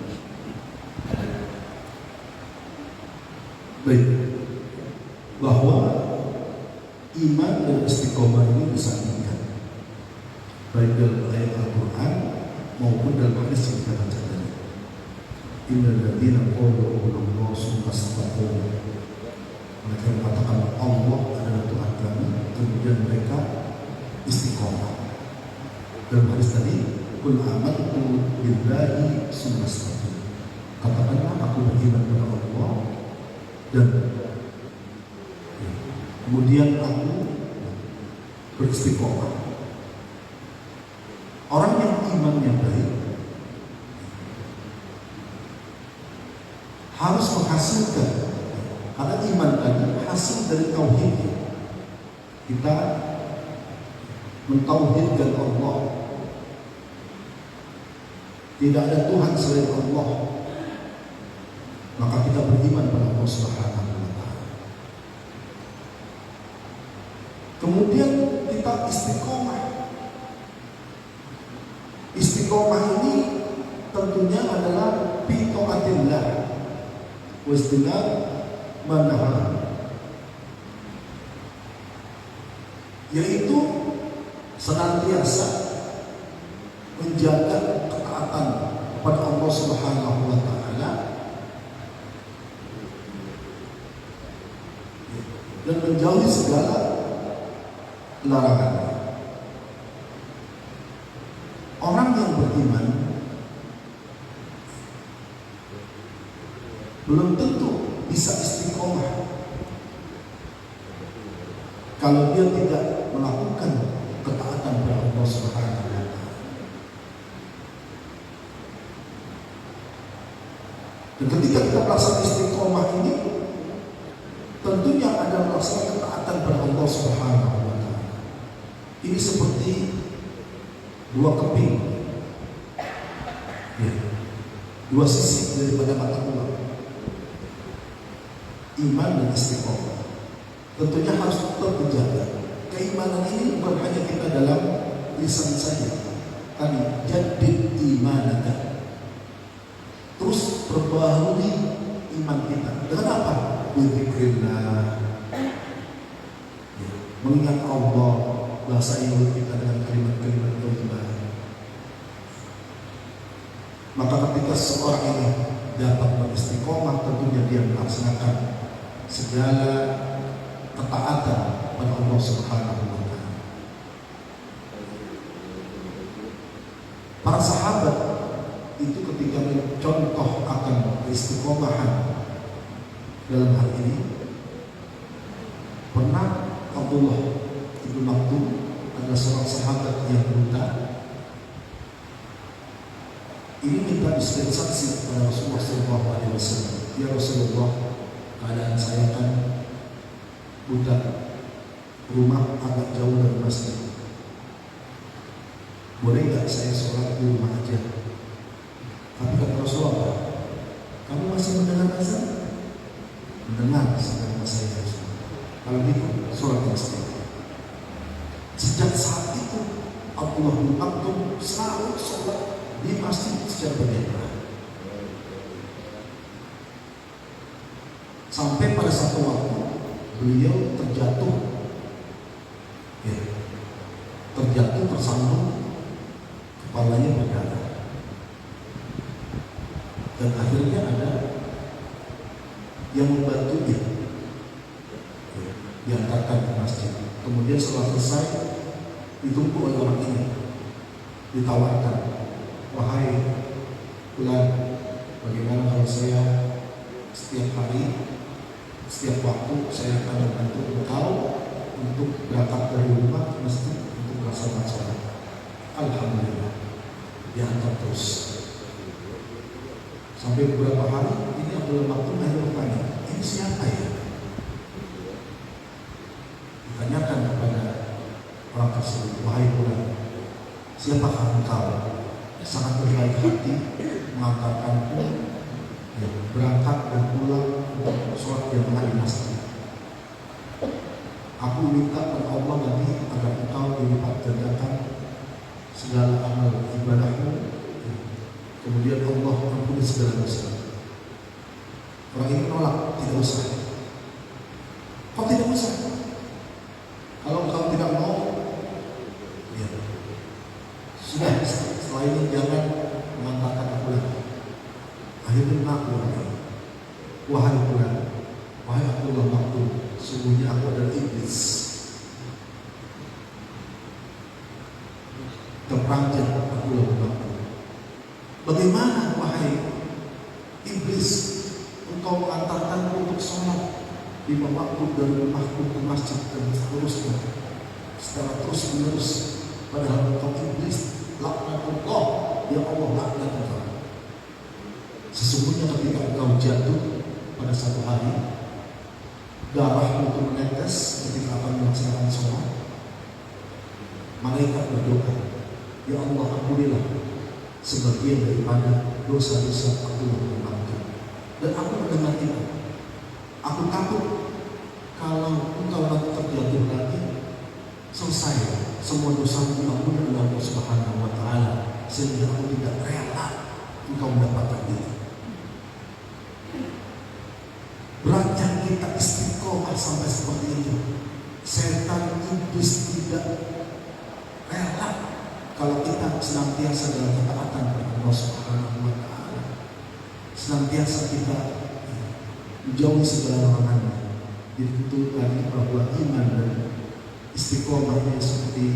Baik, bahwa iman dan istiqomah ini disandingkan, baik dalam ayat Al-Quran maupun dalam hadis yang kita baca tadi. Innal ladzina qalu Allah summa istaqamu, mereka mengatakan Allah adalah Tuhan kami, kemudian mereka istiqomah. Dalam hadis tadi, qul amantu billahi summa istaqamu, katakanlah aku beriman kepada Allah dan kemudian aku beristiqomah. Orang yang imannya baik harus menghasilkan, karena iman tadi hasil dari tauhid. Kita mentauhidkan Allah, tidak ada Tuhan selain Allah, maka kita beriman pada Allah Subhanahu wa Ta'ala. Kemudian kita istiqomah. Istiqomah ini tentunya adalah fi taatillah wa istinab manahar, yaitu senantiasa menjaga ketaatan kepada Allah Subhanahu wa Ta'ala dan menjauhi segala larangan. Orang yang beriman belum tentu bisa istiqomah kalau dia tidak melakukan ketaatan kepada Allah Subhanahu wa Ta'ala. Dan ketika kita melaksanakan istiqomah ini, tentunya ada melaksanakan ketaatan kepada Allah Subhanahu wa Ta'ala. Ini seperti dua keping, ya, dua sisi daripada mata uang. Iman dan istiqomah tentunya harus tetap dijaga. Keimanan ini bukan hanya kita dalam lisan saja. Tadi jadid imanaka, terus perbaharui iman kita dengan apa? Dzikrillah, ya, mengingat Allah, bahasa Inggris kita dengan kalimat-kalimat tauhid. Maka ketika seorang ini dapat beristiqomah, tentunya dia melaksanakan segala ketaatan pada Allah Subhanahu wa Ta'ala. Para sahabat itu ketika mencontoh akan istiqomahan dalam hal ini, pernah Abdullah Ibnu Maktum adalah seorang sahabat yang buta. Ini minta dispensasi kepada Rasulullah SAW. Ya Rasulullah, keadaan saya kan buta, rumah agak jauh dari masjid. Boleh nggak saya sholat di rumah aja? Tapi kata Rasulullah, kamu masih mendengar azan? Mendengar sampai rumah saya. Kalau gitu, sholat di masjid. Sejak saat itu, Abdullah bin Maktum selalu sholat di masjid secara berjamaah. Sampai pada satu waktu beliau terjatuh, ya, tersandung, kepalanya berdarah, dan akhirnya ada yang membantunya, ya, diantarkan ke masjid. Kemudian setelah selesai ditunggu oleh orang ini, ditawarkan, wahai fulan, bagaimana kalau saya setiap hari, setiap waktu saya akan membantu engkau untuk berangkat dari rumah ke masjid untuk melaksanakan sholat. Alhamdulillah, diangkat terus. Sampai beberapa hari ini Abdul Maktum hanya bertanya, ini siapa ya? Ditanyakan kepada orang tersebut, wahai bulan, siapakah engkau? Sangat berbaik hati mengantarkanku berangkat dan pulang untuk sholat jamaah di masjid. Aku minta kepada Allah nanti agar engkau dilipat gandakan segala amal ibadahmu, kemudian Allah ampuni segala dosa. Orang ini menolak, tidak usah. Kok tidak usah? Kalau engkau tidak mau, ya sudah, setelah ini jangan mengantarkan aku lagi. Akhirnya mengaku, wahai bulan, wahai Abdullah Maktum, sungguhnya aku adalah iblis. Terperanjat Abdullah Maktum. Bagaimana wahai iblis, engkau mengantarkanku untuk sholat 5 waktu dari rumahku ke masjid dan seterusnya secara terus menerus, padahal engkau iblis, laknatullah, ya Allah, laknat engkau. Sesungguhnya ketika engkau jatuh pada satu hari, darahmu itu menetes ketika akan melaksanakan sholat, malaikat berdoa, ya Allah, ampunilah sebagian daripada dosa-dosa aku yang bermakna. Dan aku mendengar itu. Aku takut kalau engkau nanti terjatuh lagi, selesai semua dosa diampuni oleh Allah Subhanahu wa Ta'ala, sehingga aku tidak rela engkau mendapatkan itu. Beratnya kita istiqomah sampai seperti itu. Setan iblis tidak rela kalau kita senantiasa dalam ketaatan kepada Allah Subhanahu wa Ta'ala, senantiasa kita menjauhi segala larangannya. Jadi itu lagi bahwa iman dan istiqomah ini seperti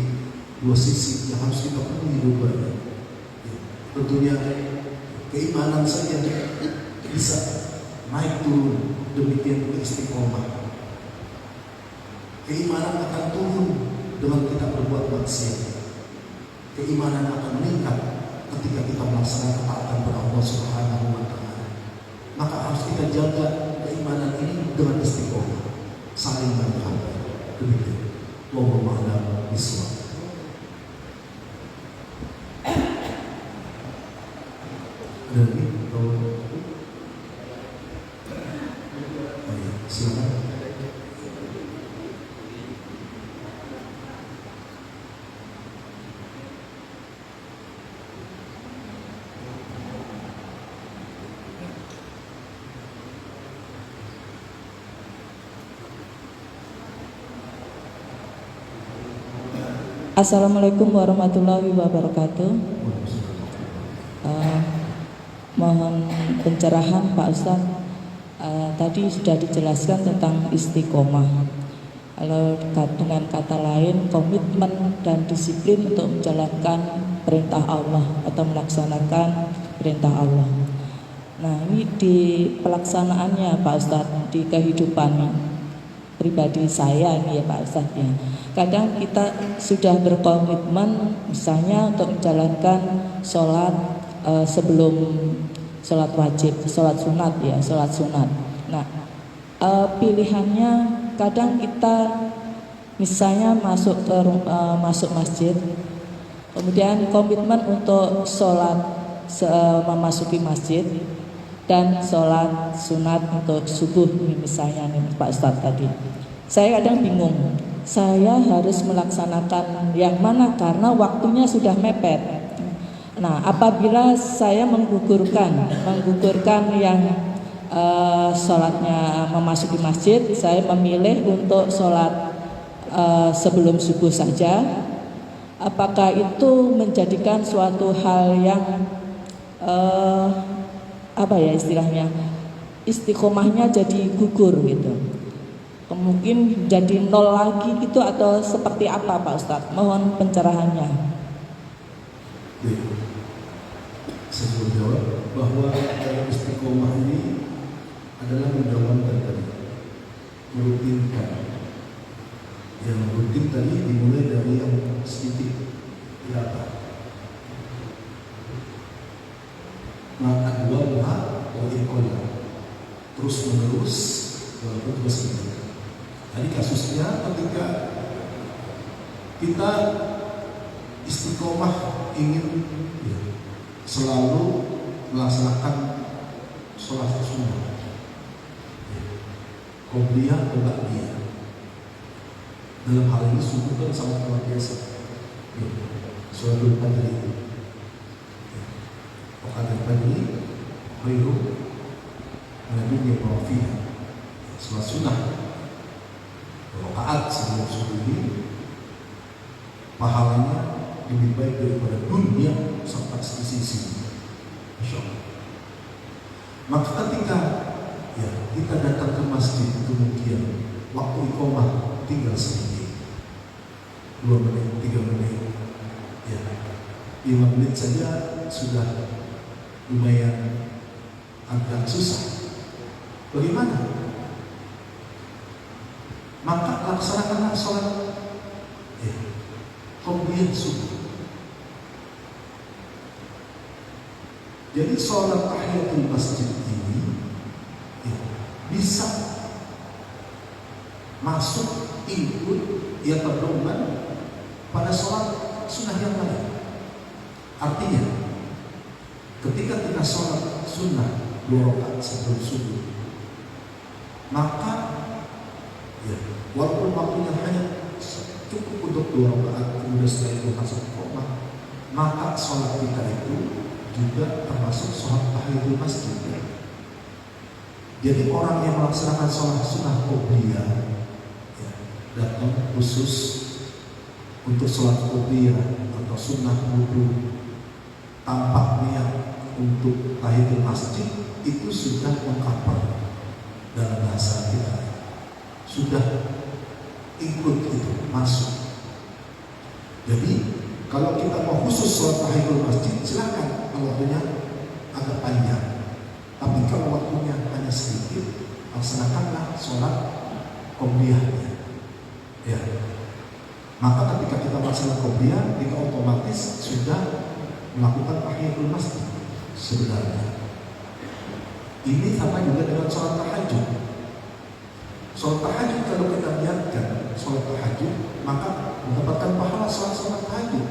dua sisi yang harus kita penuhi dua-duanya. Tentunya keimanan saja bisa naik turun, demikian juga istiqomah. Keimanan akan turun dengan kita berbuat maksiat. Keimanan akan meningkat ketika kita melaksanakan ketaatan kepada Allah Subhanahu wa Ta'ala. Maka harus kita jaga keimanan ini dengan istiqomah, saling menghargai. Demikian. Wallahu a'lam bishawab. Ada lagi? Silakan. Assalamualaikum warahmatullahi wabarakatuh. Mohon pencerahan Pak Ustadz. Tadi sudah dijelaskan tentang istiqomah. Kalau dengan kata lain, komitmen dan disiplin untuk menjalankan perintah Allah atau melaksanakan perintah Allah. Nah, ini di pelaksanaannya Pak Ustadz, di kehidupan pribadi saya ini ya Pak Ustadz ya. Kadang kita sudah berkomitmen misalnya untuk menjalankan sholat sebelum sholat wajib, sholat sunat ya, sholat sunat. Nah, pilihannya kadang kita misalnya masuk masjid, kemudian komitmen untuk sholat memasuki masjid dan sholat sunat untuk subuh misalnya nih Pak Ustadz tadi. Saya kadang bingung, saya harus melaksanakan yang mana karena waktunya sudah mepet. Nah, apabila saya menggugurkan yang sholatnya memasuki masjid, saya memilih untuk sholat sebelum subuh saja. Apakah itu menjadikan suatu hal yang apa ya istilahnya, istiqomahnya jadi gugur gitu, mungkin jadi nol lagi gitu, atau seperti apa Pak Ustadz? Mohon pencerahannya. Saya menjawab bahwa dalam istiqomah ini adalah menjalankan tadi, merutinkan. Yang rutin tadi dimulai dari yang sedikit terus menerus walaupun terus menerus. Jadi kasusnya ketika kita istiqomah ingin selalu melaksanakan sholat sunnah, qobliyah atau ba'diyah. Dalam hal ini sungguh kan sangat luar biasa. Sholatul fajr itu, Qadar fajr khairu min nawafil. Sholat sunnah rakaat sebelum subuh ini pahalanya lebih baik daripada dunia sampai sisi. Insya Allah. Maka ketika kita datang ke masjid, kemudian waktu iqamah tinggal sedikit, 2 menit, 3 menit, 5 menit saja sudah lumayan agak susah. Bagaimana? Maka laksanakanlah sholat qobliyah subuh. Jadi sholat tahiyatul masjid ini bisa masuk ikut terdoman pada sholat sunnah yang lain. Artinya, ketika kita sholat sunnah 2 rakaat sebelum subuh, maka walaupun waktunya hanya cukup untuk 2 rakaat, kemudian setelah itu masuk iqamah, maka sholat kita itu juga termasuk sholat tahiyatul masjid. Jadi orang yang melaksanakan sholat sunnah qobliyah datang khusus untuk sholat qobliyah atau sunnah wudu tanpa niat untuk tahiyatul masjid, itu sudah mengcover dalam bahasa kita, sudah ikut itu masuk. Jadi kalau kita mau khusus sholat tahiyatul masjid, silakan waktunya agak panjang. Tapi kalau waktunya hanya sedikit, laksanakanlah sholat qobliyahnya. Maka ketika kita melaksanakan qobliyah, kita otomatis sudah melakukan tahiyatul masjid sebenarnya. Ini sama juga dengan sholat tahajud. Sholat tahajud kalau kita niatkan sholat tahajud, maka mendapatkan pahala sholat tahajud.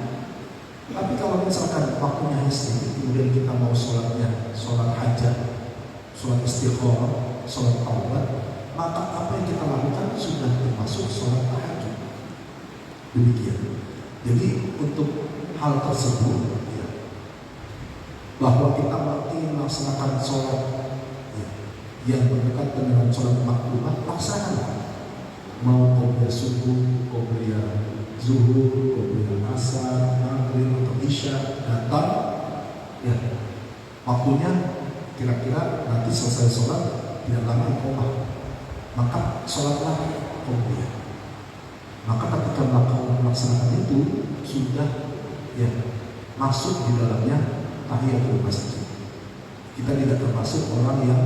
Tapi kalau misalkan waktunya hanya sedikit, kemudian kita mau sholatnya sholat hajat, sholat istikharah, sholat taubat, maka apa yang kita lakukan sudah termasuk sholat tahajud. Demikian. Jadi untuk hal tersebut, bahwa kita ingin melaksanakan sholat yang berdekatan dengan sholat makruh, laksanakanlah. Mau qobliyah subuh, qobliyah zuhur, qobliyah asar, maghrib atau isya, datang waktunya kira-kira nanti selesai sholat tidak lama iqamah, maka sholatlah qobliyah. Maka ketika melaksanakan itu sudah masuk di dalamnya tahiyatul masjid. Kita tidak termasuk orang yang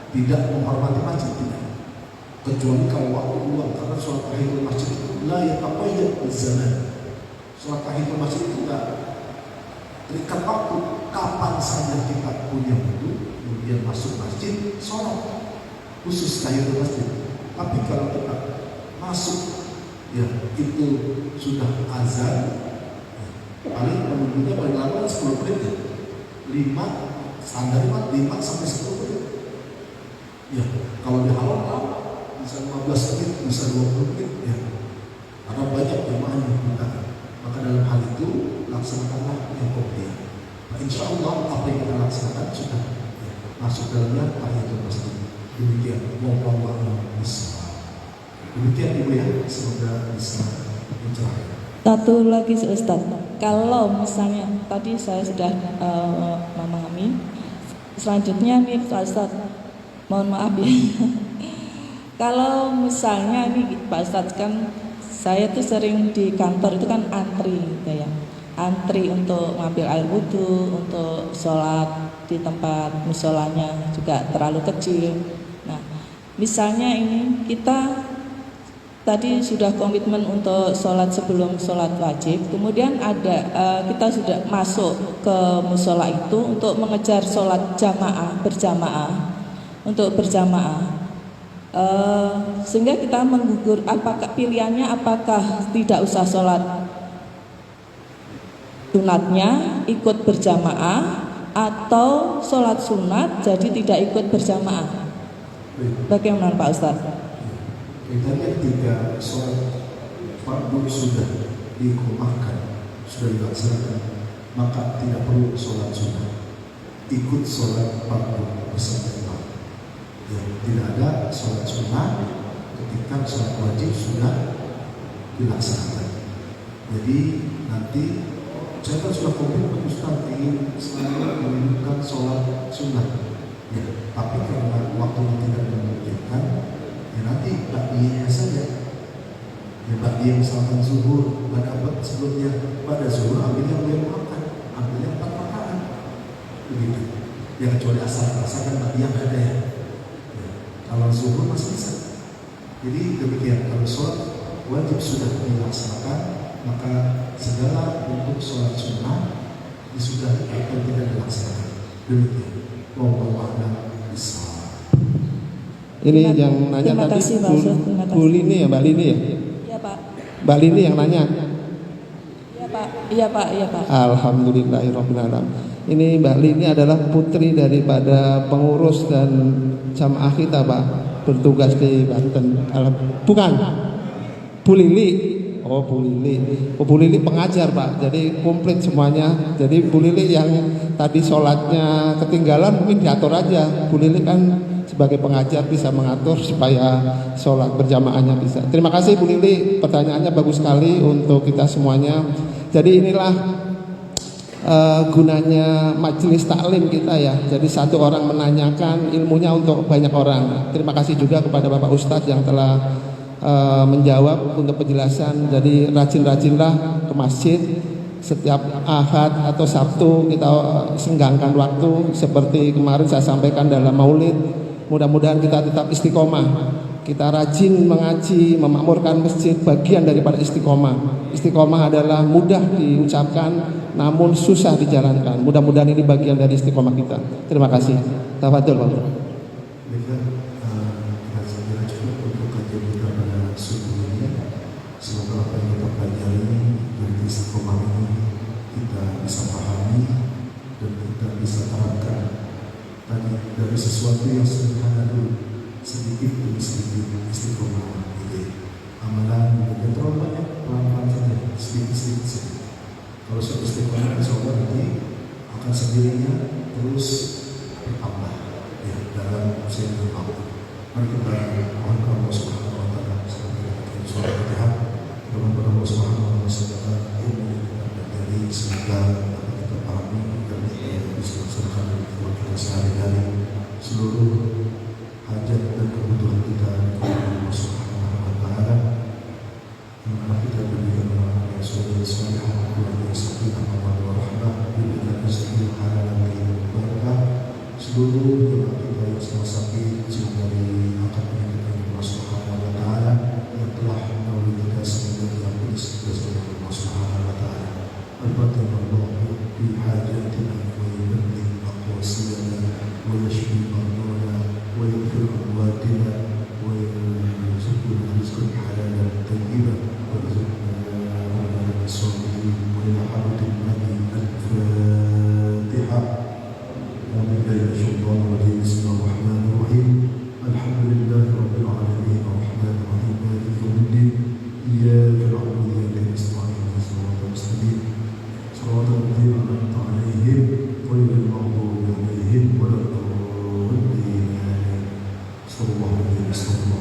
tidak menghormati masjid, tidak. Kecuali kalau waktu luang, karena sholat tahiyatul masjid itu la yataqayyad bizaman. Sholat tahiyatul masjid itu tidak terikat waktu, kapan saja kita punya waktu kemudian masuk masjid sholat khusus tahiyatul masjid. Tapi kalau kita masuk itu sudah azan, paling menunggunya paling lama 10 menit, 5 standar 5 sampai 10 menit. Kalau di halal bisa 15 menit, bisa 20 menit karena banyak jemaah yang kita. Maka dalam hal itu laksanakanlah yang qobliyah. Insya Allah apa yang kita laksanakan sudah masuk dalamnya tahiyatul masjid. Demikian, wallahu bisa. Demikian Ibu semoga bisa mencerahkan. Satu lagi Ustaz, kalau misalnya tadi saya sudah memahami, selanjutnya nih Pak Ustaz, mohon maaf ya. Kalau misalnya nih Pak Ustaz, kan saya tuh sering di kantor itu kan antri gitu ya. Antri untuk ngambil air wudhu, untuk sholat di tempat musolanya juga terlalu kecil. Nah, misalnya ini kita tadi sudah komitmen untuk sholat sebelum sholat wajib. Kemudian ada kita sudah masuk ke musola itu untuk mengejar sholat berjamaah untuk berjamaah. Sehingga kita menggugur apakah pilihannya apakah tidak usah sholat sunatnya ikut berjamaah atau sholat sunat jadi tidak ikut berjamaah. Bagaimana Pak Ustadz? Kaitannya ketika sholat fardu sudah diiqamahkan, sudah dilaksanakan, maka tidak perlu sholat sunat, ikut sholat fardu bersama imam. Ya, tidak ada sholat sunat ketika sholat wajib sudah dilaksanakan. Jadi nanti saya kan sudah komitmen Ustaz ingin selalu menunjukkan sholat sunat, ya, tapi karena waktunya tidak memungkinkan, ya nanti ba'diyahnya saja. Ya ba'diyah misalkan zuhur, pada abad sebelumnya pada zuhur ambil yang belum makan, ambil yang 4 rakaat, begitu. Ya kecuali asar kan ba'diyah ada ya. Kalau zuhur masih bisa. Jadi demikian, kalau sholat wajib sudah dilaksanakan, maka segala bentuk sholat sunnah disudahi atau tidak dilaksanakan. Demikian. Wallahu a'lam bishawab. Ini yang nanya Terima tadi kasih, Pak Ustaz. Terima kasih. Bu Lini ya, Mbak Lini ya? Iya Pak. Mbak Lini yang nanya. Iya Pak. Iya Pak. Iya Pak. Alhamdulillahirabbil alamin. Ini Mbak Lini adalah putri daripada pengurus dan jamaah kita Pak, bertugas di Banten. Bukan, Bu Lili. Oh Bu Lili. Oh Bu Lili pengajar Pak, jadi komplit semuanya. Jadi Bu Lili yang tadi sholatnya ketinggalan mungkin diatur aja. Bu Lili kan sebagai pengajar bisa mengatur supaya sholat berjamaahnya bisa. Terima kasih Bu Lili, pertanyaannya bagus sekali untuk kita semuanya. Jadi inilah gunanya majelis taklim kita ya. Jadi satu orang menanyakan ilmunya untuk banyak orang. Terima kasih juga kepada Bapak Ustadz yang telah menjawab untuk penjelasan. Jadi rajin-rajinlah ke masjid setiap Ahad atau Sabtu, kita senggangkan waktu seperti kemarin saya sampaikan dalam maulid. Mudah-mudahan kita tetap istiqomah. Kita rajin mengaji, memakmurkan masjid, bagian daripada istiqomah. Istiqomah adalah mudah diucapkan, namun susah dijalankan. Mudah-mudahan ini bagian dari istiqomah kita. Terima kasih. Tafadhol, Pak. Baiklah, kita segera cukup untuk kajian kita pada subuh ini. Semoga apa yang kita pelajari dari istiqomah ini kita bisa pahami dan kita bisa terapkan. Tadi dari sesuatu yang sederhana dulu, sedikit demi sedikit istiqomah gitu. Amalan yang terlalu banyak, pelan-pelan saja, sedikit saja. Kalau sudah istiqomah insya Allah nanti akan sendirinya terus bertambah ya dalam usia yang waktu. Mari kita mohon kepada Allah Subhanahu wa taala sampai kita sholat Fatihah. Mohon kepada Allah Subhanahu wa taala semoga ilmu yang kita pelajari semoga dapat kita pahami dan kita bisa laksanakan dalam kehidupan kita sehari-hari. Seluruh hajat dan kebutuhan kita kepada Allah Subhanahu wa taala. Mari kita berikan anak yang soleh saleh, keluarga sakinah mawaddah warahmah, berikan rezeki halal dan berkah. Seluruh jemaah kita yang sedang sakit semoga diangkat penyakit Allah Subhanahu wa taala yang telah menolong kita semoga diampuni segala salah Allah Subhanahu wa taala. Al-Fatihah. Fi hajatina wa yuballigh aqwasiyana wa yashfi marضانا ويغفر أمواتنا ويرزقنا رزقا حلالا طيبا ويرزقنا عملا صالحا وإلى حضرة النبي الفاتحة. أعوذ بالله من الشيطان الرجيم. بسم الله الرحمن الرحيم. الحمد لله رب العالمين الرحمن الرحيم مالك يوم الدين إياك نعبد وإياك نستعين اهدنا الصراط المستقيم صراط الذين أنعمت عليهم غير المغضوب عليهم ولا الضالين. صلى الله عليه وسلم.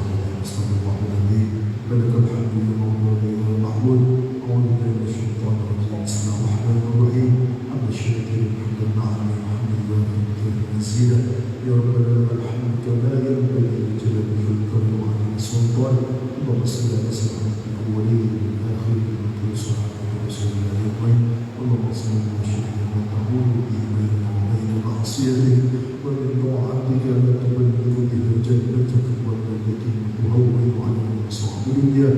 لك الحمد يا مولانا يا معبود. أعوذ بالله من الشيطان الرجيم. بسم الله الرحمن الرحيم. حمد الشاكرين حمد المعنى حمد الوافي المزيد يا ربنا الحمد كما ينبغي لجلال ملكك وعظيم سلطانك. اللهم صل على سيدنا الأولين والآخرين وصحبه ورسول الله أجمعين. اللهم صل على سيدنا محمد بيننا وبين معصيتك ومن طاعتك لا تبلغ بها جنتك والتي تهون على مصائب الدنيا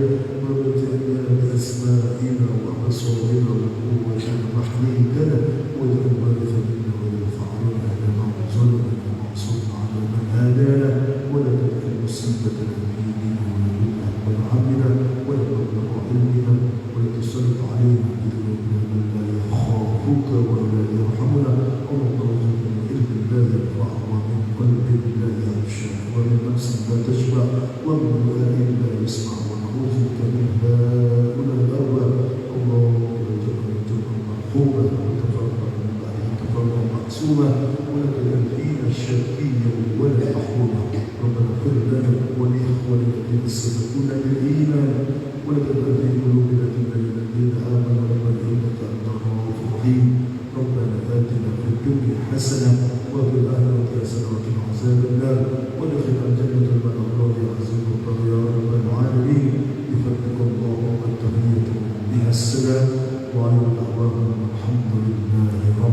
ومتعنا بأسمائنا وأبصارنا وقوتنا ما أحييتنا واجعل الوارث منا واجعل ثأرنا على من ظلمنا وانصرنا على من عادانا ولا تجعل مصيبتنا في ديننا ولا تجعل أكبر همنا ولا مبلغ علمنا ولا تسلط علينا بذنوبنا من لا يخافك ولا يرحمنا اللهم ارزقنا من علم لا ينفع ومن قلب لا يخشى ومن نفس لا تشبع ومن دعاء لا يسمع ونعوذ بك من هؤلاء الأربع اللهم ارزقنا توبة مرحومة وتفرقا من بعده تفرقا معصوما ولا تجعل فينا شقيا ولا محروما ربنا اغفر لنا ولإخواننا الذين سبقونا بالإيمان ولا تجعل في قلوبنا غلا للذين آمنوا ربنا إنك أنت الرؤوف الرحيم ربنا آتنا في الدنيا حسنة وفي الآخرة حسنة وقنا عذاب النار وادخلنا الجنة مع الله عزيز الله يا رب العالمين بفضلك اللهم التحية بها السلام وعلى دعواهم الحمد لله رب